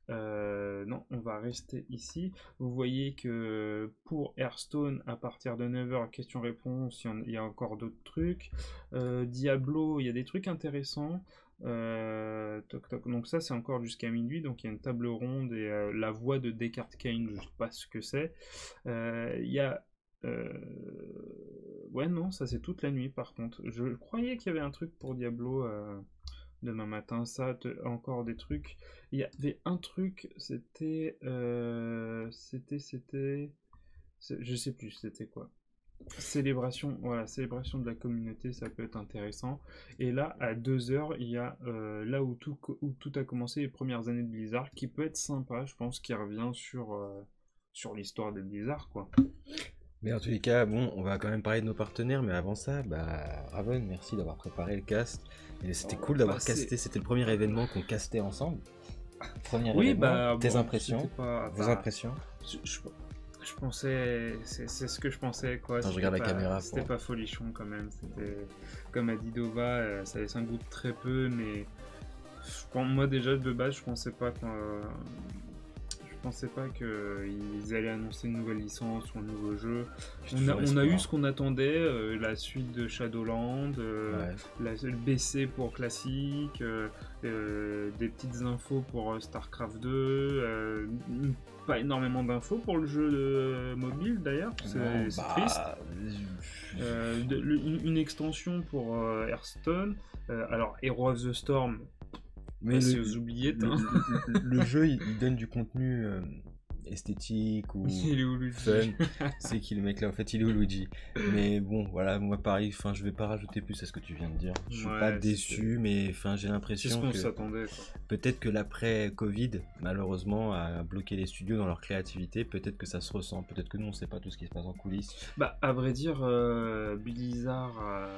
Non, on va rester ici. Vous voyez que pour Hearthstone, à partir de 9h, questions-réponses, il y a encore d'autres trucs. Diablo, il y a des trucs intéressants. Toc, toc. Donc ça, c'est encore jusqu'à minuit. Donc il y a une table ronde et la voix de Descartes Kane, je sais pas ce que c'est. Il y a... Ouais, non, ça c'est toute la nuit par contre. Je croyais qu'il y avait un truc pour Diablo... Demain matin, encore des trucs. Il y avait un truc, c'était... Je sais plus, c'était quoi. Célébration, voilà, célébration de la communauté, ça peut être intéressant. Et là, à 2h, il y a là où tout a commencé, les premières années de Blizzard, qui peut être sympa, je pense, qui revient sur l'histoire de Blizzard, quoi. Mais en tous les cas, bon, on va quand même parler de nos partenaires, mais avant ça, Raven, merci d'avoir préparé le cast. Et c'était cool d'avoir casté, c'était le premier événement qu'on castait ensemble. Premier événement, tes impressions, vos impressions. Je pensais, c'est ce que je pensais, quoi. Je regarde la caméra. C'était pas folichon quand même, c'était, comme a dit Dova, ça laisse un goût de très peu, mais moi déjà de base, je pensais pas qu'ils allaient annoncer une nouvelle licence ou un nouveau jeu. On a eu ce qu'on attendait, la suite de Shadowlands, le BC pour classique, des petites infos pour StarCraft 2, pas énormément d'infos pour le jeu mobile d'ailleurs, c'est triste. Une extension pour Hearthstone, alors Hero of the Storm. Mais c'est aux oubliettes. Le jeu, il donne du contenu esthétique ou fun. C'est qui le mec là? En fait, il est où Luigi? Mais bon, voilà, moi pareil, je vais pas rajouter plus à ce que tu viens de dire. Je suis pas déçu, mais j'ai l'impression que s'attendait. Peut-être que l'après-Covid, malheureusement, a bloqué les studios dans leur créativité. Peut-être que ça se ressent, peut-être que nous, on sait pas tout ce qui se passe en coulisses. À vrai dire, Blizzard a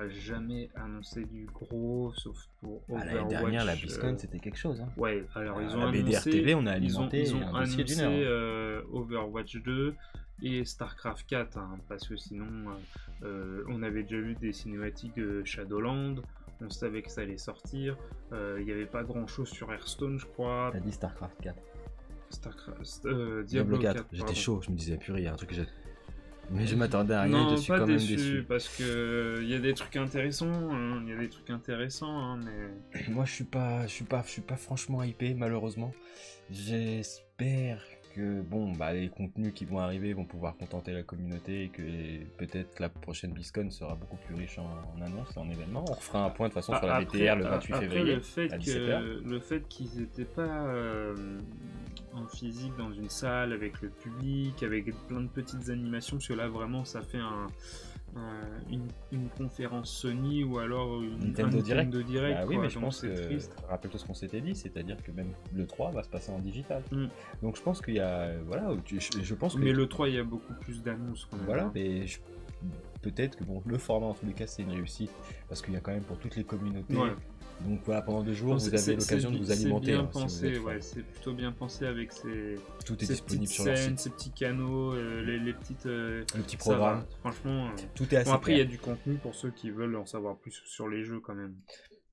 jamais annoncé du gros, sauf pour Overwatch. L'année dernière, la BlizzCon, c'était quelque chose. Hein. Ouais, alors ils ont la annoncé... BDR TV, on a alimenté ils ont un dossier d'une heure. Overwatch 2 et StarCraft 4, parce que sinon, on avait déjà vu des cinématiques de Shadowlands, on savait que ça allait sortir, il n'y avait pas grand-chose sur Hearthstone, je crois. T'as dit StarCraft 4. Diablo 4. J'étais chaud, je me disais, purée, il y a un truc que j'ai... Mais je m'attendais à rien, je suis quand même déçu. Parce que il y a des trucs intéressants, mais moi je suis pas franchement hypé malheureusement. J'espère que les contenus qui vont arriver vont pouvoir contenter la communauté et que peut-être la prochaine BlizzCon sera beaucoup plus riche en annonces, en événements. On refera un point de toute façon sur la BTR le 28 février. Le fait qu'ils n'étaient pas en physique dans une salle avec le public, avec plein de petites animations, parce que là vraiment ça fait une conférence Sony ou alors un Nintendo Direct. Oui, mais je pense que triste. Rappelle-toi ce qu'on s'était dit, c'est-à-dire que même le 3 va se passer en digital. Donc je pense qu'il y a je pense que mais le 3 il y a beaucoup plus d'annonces quand même. Voilà, mais peut-être que le format en tous les cas c'est une réussite parce qu'il y a quand même pour toutes les communautés. Ouais. Donc voilà, pendant 2 jours, vous avez l'occasion de vous alimenter. C'est bien pensé, c'est plutôt bien pensé avec ces disponible sur leur site. Ces petits canaux, les petits programmes. Franchement, tout est assez après, il y a du contenu pour ceux qui veulent en savoir plus sur les jeux quand même.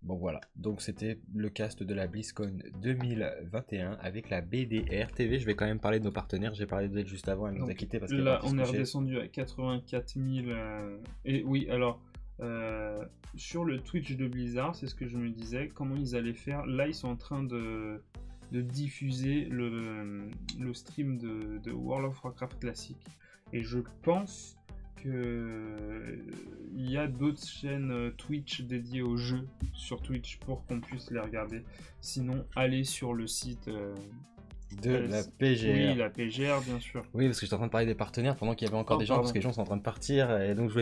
Bon voilà, donc c'était le cast de la BlizzCon 2021 avec la BDR TV. Je vais quand même parler de nos partenaires, j'ai parlé d'elle juste avant, elle nous a quitté parce qu'elle là on est redescendu à 84 000 et oui alors sur le Twitch de Blizzard, c'est ce que je me disais, comment ils allaient faire. Là ils sont en train de diffuser le stream de World of Warcraft classique et je pense il y a d'autres chaînes Twitch dédiées aux jeux sur Twitch pour qu'on puisse les regarder. Sinon, allez sur le site de la PGR. Oui, la PGR, bien sûr. Oui, parce que j'étais en train de parler des partenaires pendant qu'il y avait encore des gens, parce que les gens sont en train de partir. Et donc, je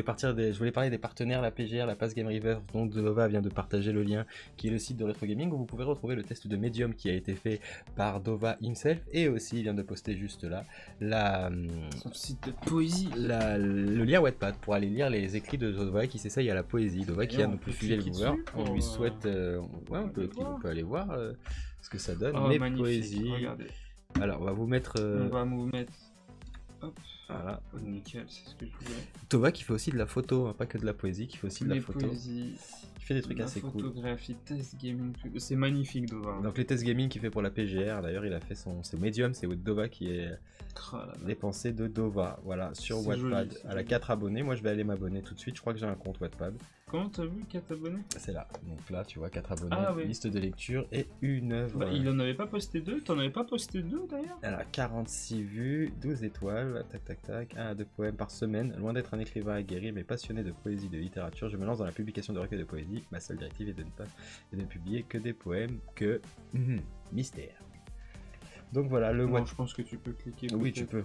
voulais parler des partenaires, la PGR, la Pass Game River, dont Dova vient de partager le lien, qui est le site de Retro Gaming, où vous pouvez retrouver le test de Medium qui a été fait par Dova himself, et aussi, il vient de poster juste là, son site de poésie. Le lien Wattpad pour aller lire les écrits de Dova qui s'essaye à la poésie. Dova qui a un peu suivi le mover. On lui souhaite. On peut aller voir ce que ça donne. Mais poésie. Regardez. Alors, on va vous mettre. Hop. Voilà. Nickel, c'est ce que je voulais. Tova qui fait aussi de la photo, hein, pas que de la poésie, qui fait aussi de la photo. Poésie, qui fait des trucs assez cool. Photographie, test gaming, c'est magnifique Dova. Donc les tests gaming qu'il fait pour la PGR, d'ailleurs il a fait c'est Medium, c'est Dova qui est dépensé de Dova, voilà, sur Wattpad. Elle a 4 abonnés, moi je vais aller m'abonner tout de suite, je crois que j'ai un compte Wattpad. Comment t'as vu 4 abonnés? C'est là, donc là tu vois 4 abonnés, liste de lecture et une œuvre. Bah, il en avait pas posté 2, t'en avais pas posté 2 d'ailleurs? Elle a 46 vues, 12 étoiles, tac, 1 à 2 poèmes par semaine. Loin d'être un écrivain aguerri mais passionné de poésie et de littérature, je me lance dans la publication de recueils de poésie. Ma seule directive est de ne publier que des poèmes mystère. Donc voilà, je pense que tu peux cliquer. Oui, tu peux.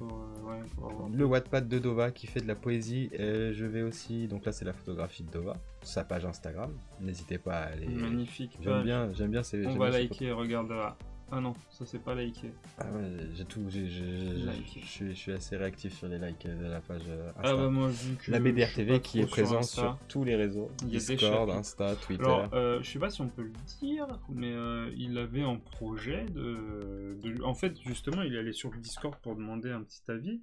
Le Wattpad de Dova qui fait de la poésie. Je vais aussi. Donc là, c'est la photographie de Dova, sa page Instagram. N'hésitez pas à aller. Magnifique. J'aime bien. On va liker. Regarde là. Ah non, ça c'est pas liké. Ah ouais, j'ai tout. Je suis assez réactif sur les likes de la page Insta. Ah bah moi, vu que la BDR TV qui est présente sur tous les réseaux. Discord, Insta, Twitter. Alors, je sais pas si on peut le dire, mais il avait un projet En fait, justement, il allait sur le Discord pour demander un petit avis.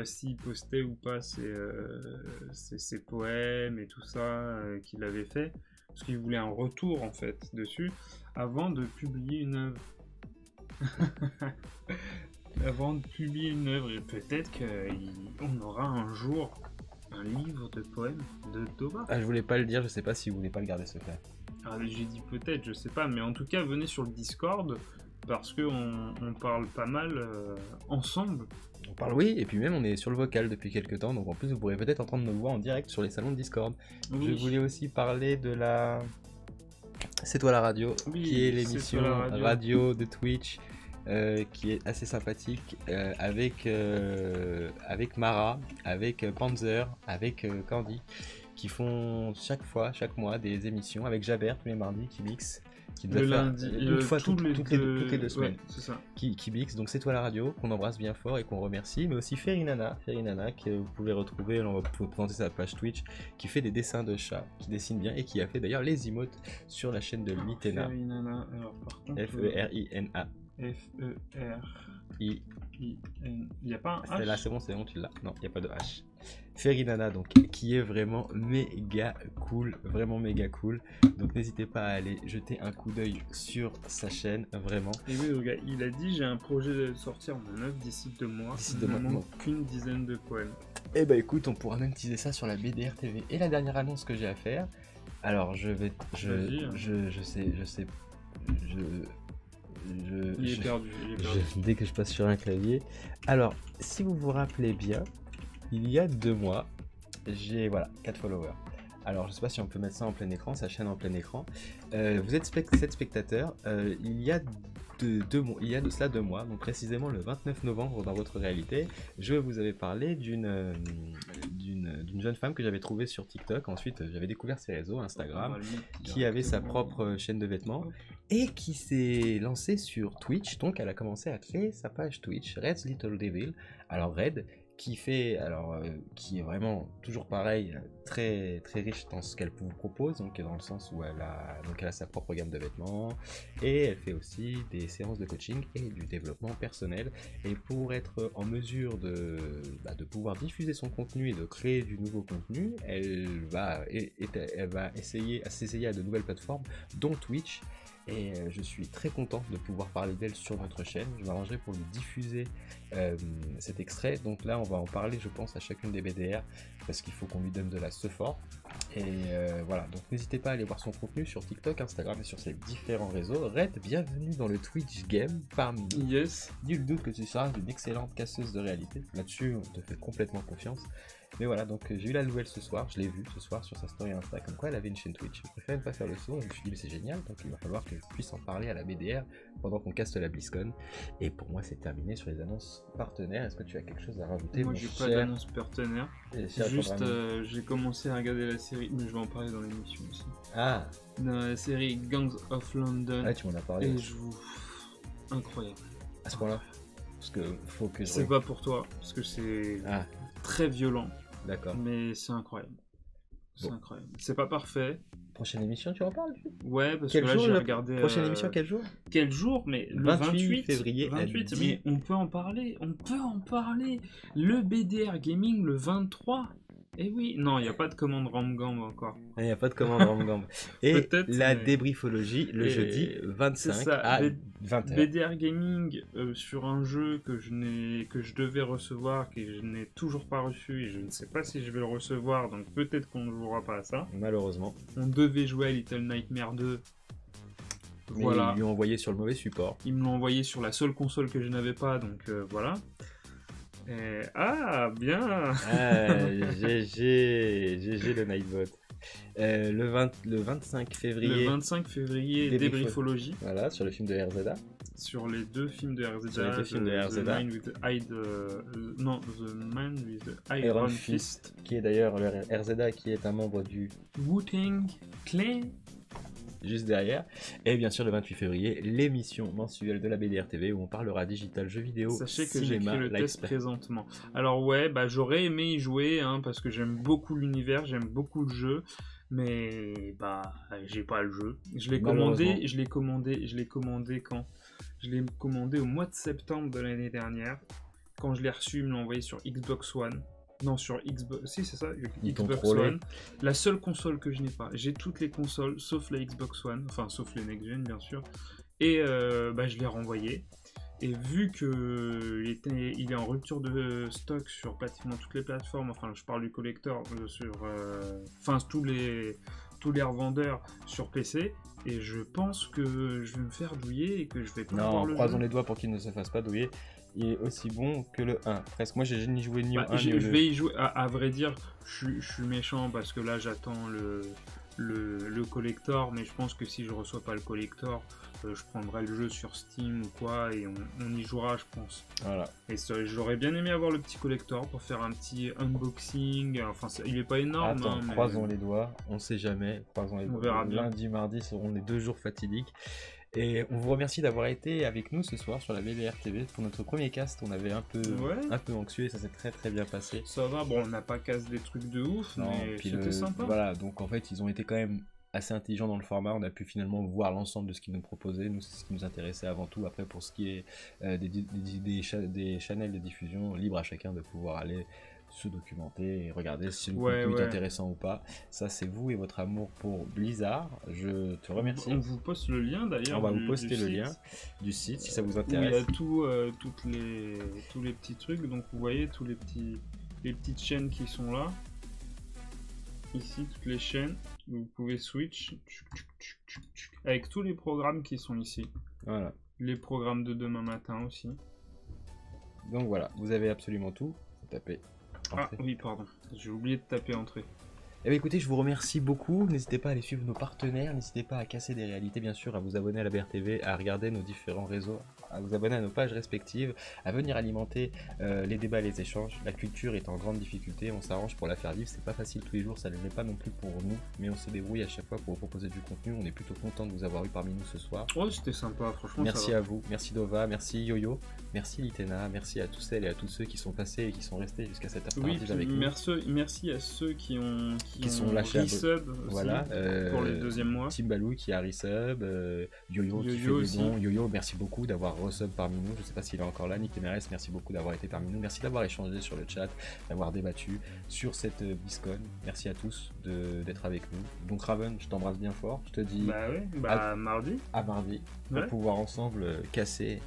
S'il postait ou pas ses poèmes et tout ça qu'il avait fait. Parce qu'il voulait un retour en fait dessus avant de publier une œuvre. Et peut-être qu'on aura un jour un livre de poèmes de Dova. Ah, je voulais pas le dire, je sais pas si vous voulez pas le garder secret. Ah, j'ai dit peut-être, je sais pas, mais en tout cas venez sur le Discord parce qu'on parle pas mal ensemble. On parle, oui, et puis même on est sur le vocal depuis quelques temps, donc en plus vous pourrez peut-être entendre nos voix en direct sur les salons de Discord. Oui. Je voulais aussi parler de la C'est toi la radio, qui est l'émission radio de Twitch, qui est assez sympathique, avec Mara, avec Panzer, avec Candy, qui font chaque mois des émissions, avec Jabert tous les mardis qui mixent. Qui doit faire une fois toutes les 2 semaines, c'est ça. qui mix. Donc c'est toi la radio, qu'on embrasse bien fort et qu'on remercie, mais aussi Ferinana que vous pouvez retrouver, on va vous présenter sa page Twitch, qui fait des dessins de chats, qui dessine bien et qui a fait d'ailleurs les emotes sur la chaîne de Litena. Ferinana, alors par contre F-E-R-I-N-A. F-E-R-I-N. Il n'y a pas un H? Là c'est bon, tu l'as. Non, il n'y a pas de H. Ferinana, donc, qui est vraiment méga cool. Donc n'hésitez pas à aller jeter un coup d'œil sur sa chaîne, vraiment. Et oui, regarde, il a dit j'ai un projet de sortir mon œuvre d'ici 2 mois. Il ne manque qu'une dizaine de poèmes. Et bah écoute, on pourra même teaser ça sur la BDR TV. Et la dernière annonce que j'ai à faire, alors il est perdu. Dès que je passe sur un clavier. Alors, si vous vous rappelez bien, il y a 2 mois, j'ai 4 followers. Alors, je sais pas si on peut mettre ça en plein écran, sa chaîne en plein écran. Vous êtes 7 spectateurs. Il y a de cela 2 mois, donc précisément le 29 novembre dans votre réalité, je vous avais parlé d'une jeune femme que j'avais trouvée sur TikTok. Ensuite, j'avais découvert ses réseaux, Instagram, qui avait sa propre chaîne de vêtements et qui s'est lancée sur Twitch. Donc, elle a commencé à créer sa page Twitch, Red's Little Devil. Alors, Red, qui est vraiment toujours pareil, très très riche dans ce qu'elle vous propose, donc dans le sens où elle a sa propre gamme de vêtements et elle fait aussi des séances de coaching et du développement personnel. Et pour être en mesure de pouvoir diffuser son contenu et de créer du nouveau contenu, elle va s'essayer à de nouvelles plateformes, dont Twitch. Et je suis très content de pouvoir parler d'elle sur notre chaîne. Je m'arrangerai pour lui diffuser cet extrait. Donc là, on va en parler, je pense, à chacune des BDR, parce qu'il faut qu'on lui donne de la support. Et voilà, donc n'hésitez pas à aller voir son contenu sur TikTok, Instagram et sur ses différents réseaux. Red, bienvenue dans le Twitch Game parmi nous. Yes. Nul doute que tu seras une excellente casseuse de réalité. Là-dessus, on te fait complètement confiance. Mais voilà, donc j'ai eu la nouvelle ce soir, je l'ai vue ce soir sur sa story Insta, comme quoi elle avait une chaîne Twitch. Je préfère ne pas faire le saut, je me suis dit mais c'est génial, donc il va falloir que je puisse en parler à la BDR pendant qu'on caste la BlizzCon. Et pour moi c'est terminé sur les annonces partenaires. Est-ce que tu as quelque chose à rajouter? Moi j'ai pas d'annonce partenaire, juste j'ai commencé à regarder la série, mais je vais en parler dans l'émission aussi. Ah, dans la série Gangs of London. Ah tu m'en as parlé. Et je vous... Incroyable. À ce point-là? Parce que faut que je... C'est pas pour toi, parce que c'est très violent. D'accord. Mais c'est incroyable. C'est incroyable. C'est pas parfait. Prochaine émission, tu en parles? Ouais, parce que là j'ai regardé... Prochaine émission, quel jour? Quel jour? Mais le 28 février. 28, mais on peut en parler. On peut en parler. Le BDR Gaming le 23. Eh oui, non, il n'y a pas de commande Ramgamb encore. Il n'y a pas de commande Ramgamb. Et la débriefologie le jeudi 25 à 20h. BDR Gaming sur un jeu que je devais recevoir, que je n'ai toujours pas reçu et je ne sais pas si je vais le recevoir, donc peut-être qu'on ne jouera pas à ça. Malheureusement. On devait jouer à Little Nightmare 2. Mais voilà. Ils lui ont envoyé sur le mauvais support. Ils me l'ont envoyé sur la seule console que je n'avais pas, donc voilà. Ah, bien. GG le Nightbot. Le 25 février. Le 25 février, débriefologie. Voilà, sur le film de RZA. Sur les deux films de RZA. Sur les deux films de RZA. The Man with the Iron Fist. Qui est d'ailleurs le RZA, qui est un membre du Wu-Tang Clan. Juste derrière, et bien sûr le 28 février, l'émission mensuelle de la BDR TV où on parlera digital, jeux vidéo, sachez que cinéma, j'écris le test présentement. Alors ouais, bah j'aurais aimé y jouer, hein, parce que j'aime beaucoup l'univers, j'aime beaucoup le jeu, mais bah j'ai pas le jeu. Je l'ai commandé quand? Je l'ai commandé au mois de septembre de l'année dernière. Quand je l'ai reçu, ils me l'ont envoyé sur Xbox One. Non, sur Xbox... Si, c'est ça, Xbox One. La seule console que je n'ai pas. J'ai toutes les consoles, sauf la Xbox One. Enfin, sauf les Next Gen, bien sûr. Et bah, je l'ai renvoyé. Et vu qu'il est en rupture de stock sur pratiquement toutes les plateformes, enfin, je parle du collector, sur... Enfin, tous les revendeurs sur PC, et je pense que je vais me faire douiller et que je vais pas avoir le jeu. Croisons les doigts pour qu'il ne se fasse pas douiller. Il est aussi bon que le 1. Presque. Moi, j'ai ni joué ni au 1 ni au 2. Je vais y jouer. À vrai dire, je suis méchant parce que là, j'attends le collector. Mais je pense que si je reçois pas le collector, je prendrai le jeu sur Steam ou quoi et on y jouera, je pense. Voilà. Et j'aurais bien aimé avoir le petit collector pour faire un petit unboxing. Enfin, il est pas énorme. Attends, hein, croisons les doigts. On sait jamais. Croisons les doigts. On verra bien. Lundi, mardi seront les 2 jours fatidiques. Et on vous remercie d'avoir été avec nous ce soir sur la BDR TV pour notre premier cast. On avait un peu anxieux et ça s'est très très bien passé. Ça va, bon, on n'a pas cassé des trucs de ouf, mais c'était sympa. Voilà, donc en fait, ils ont été quand même assez intelligents dans le format. On a pu finalement voir l'ensemble de ce qu'ils nous proposaient. Nous, c'est ce qui nous intéressait avant tout. Après, pour ce qui est des channels de diffusion, libre à chacun de pouvoir aller se documenter et regarder si le contenu est intéressant ou pas. Ça, c'est vous et votre amour pour Blizzard. Je te remercie. On vous poste le lien d'ailleurs. On va vous poster le lien du site si ça vous intéresse. Où il y a tous les petits trucs. Donc vous voyez tous les petites chaînes qui sont là. Ici, toutes les chaînes. Vous pouvez switch avec tous les programmes qui sont ici. Voilà. Les programmes de demain matin aussi. Donc voilà, vous avez absolument tout. Vous tapez. Entrée. Ah oui, pardon, j'ai oublié de taper entrée. Eh bien, écoutez, je vous remercie beaucoup. N'hésitez pas à aller suivre nos partenaires, n'hésitez pas à casser des réalités, bien sûr, à vous abonner à la BR TV, à regarder nos différents réseaux, à vous abonner à nos pages respectives, à venir alimenter les débats et les échanges. La culture est en grande difficulté, on s'arrange pour la faire vivre, c'est pas facile tous les jours, ça ne l'est pas non plus pour nous, mais on se débrouille à chaque fois pour vous proposer du contenu. On est plutôt content de vous avoir eu parmi nous ce soir. Oh, c'était sympa, franchement. Merci à vous, merci Dova, merci Yo-Yo, merci Litena, merci à tous celles et à tous ceux qui sont passés et qui sont restés jusqu'à cette heure tardive avec nous. Merci à ceux qui sont lâchés resub voilà, pour les deuxièmes mois. Timbalou qui a resub, Yo-Yo qui fait des dons. Yo-Yo, merci beaucoup d'avoir resub parmi nous. Je sais pas s'il est encore là. Nick Temeres, merci beaucoup d'avoir été parmi nous. Merci d'avoir échangé sur le chat, d'avoir débattu sur cette BlizzCon. Merci à tous d'être avec nous. Donc Raven, je t'embrasse bien fort. Je te dis mardi. À mardi pour pouvoir ensemble casser.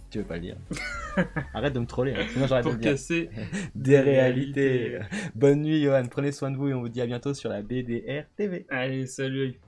Tu veux pas le dire? Arrête de me troller, hein. Sinon j'arrête de le dire. Casser des réalités. Bonne nuit Johan, prenez soin de vous et on vous dit à bientôt sur la BDR TV. Allez, salut.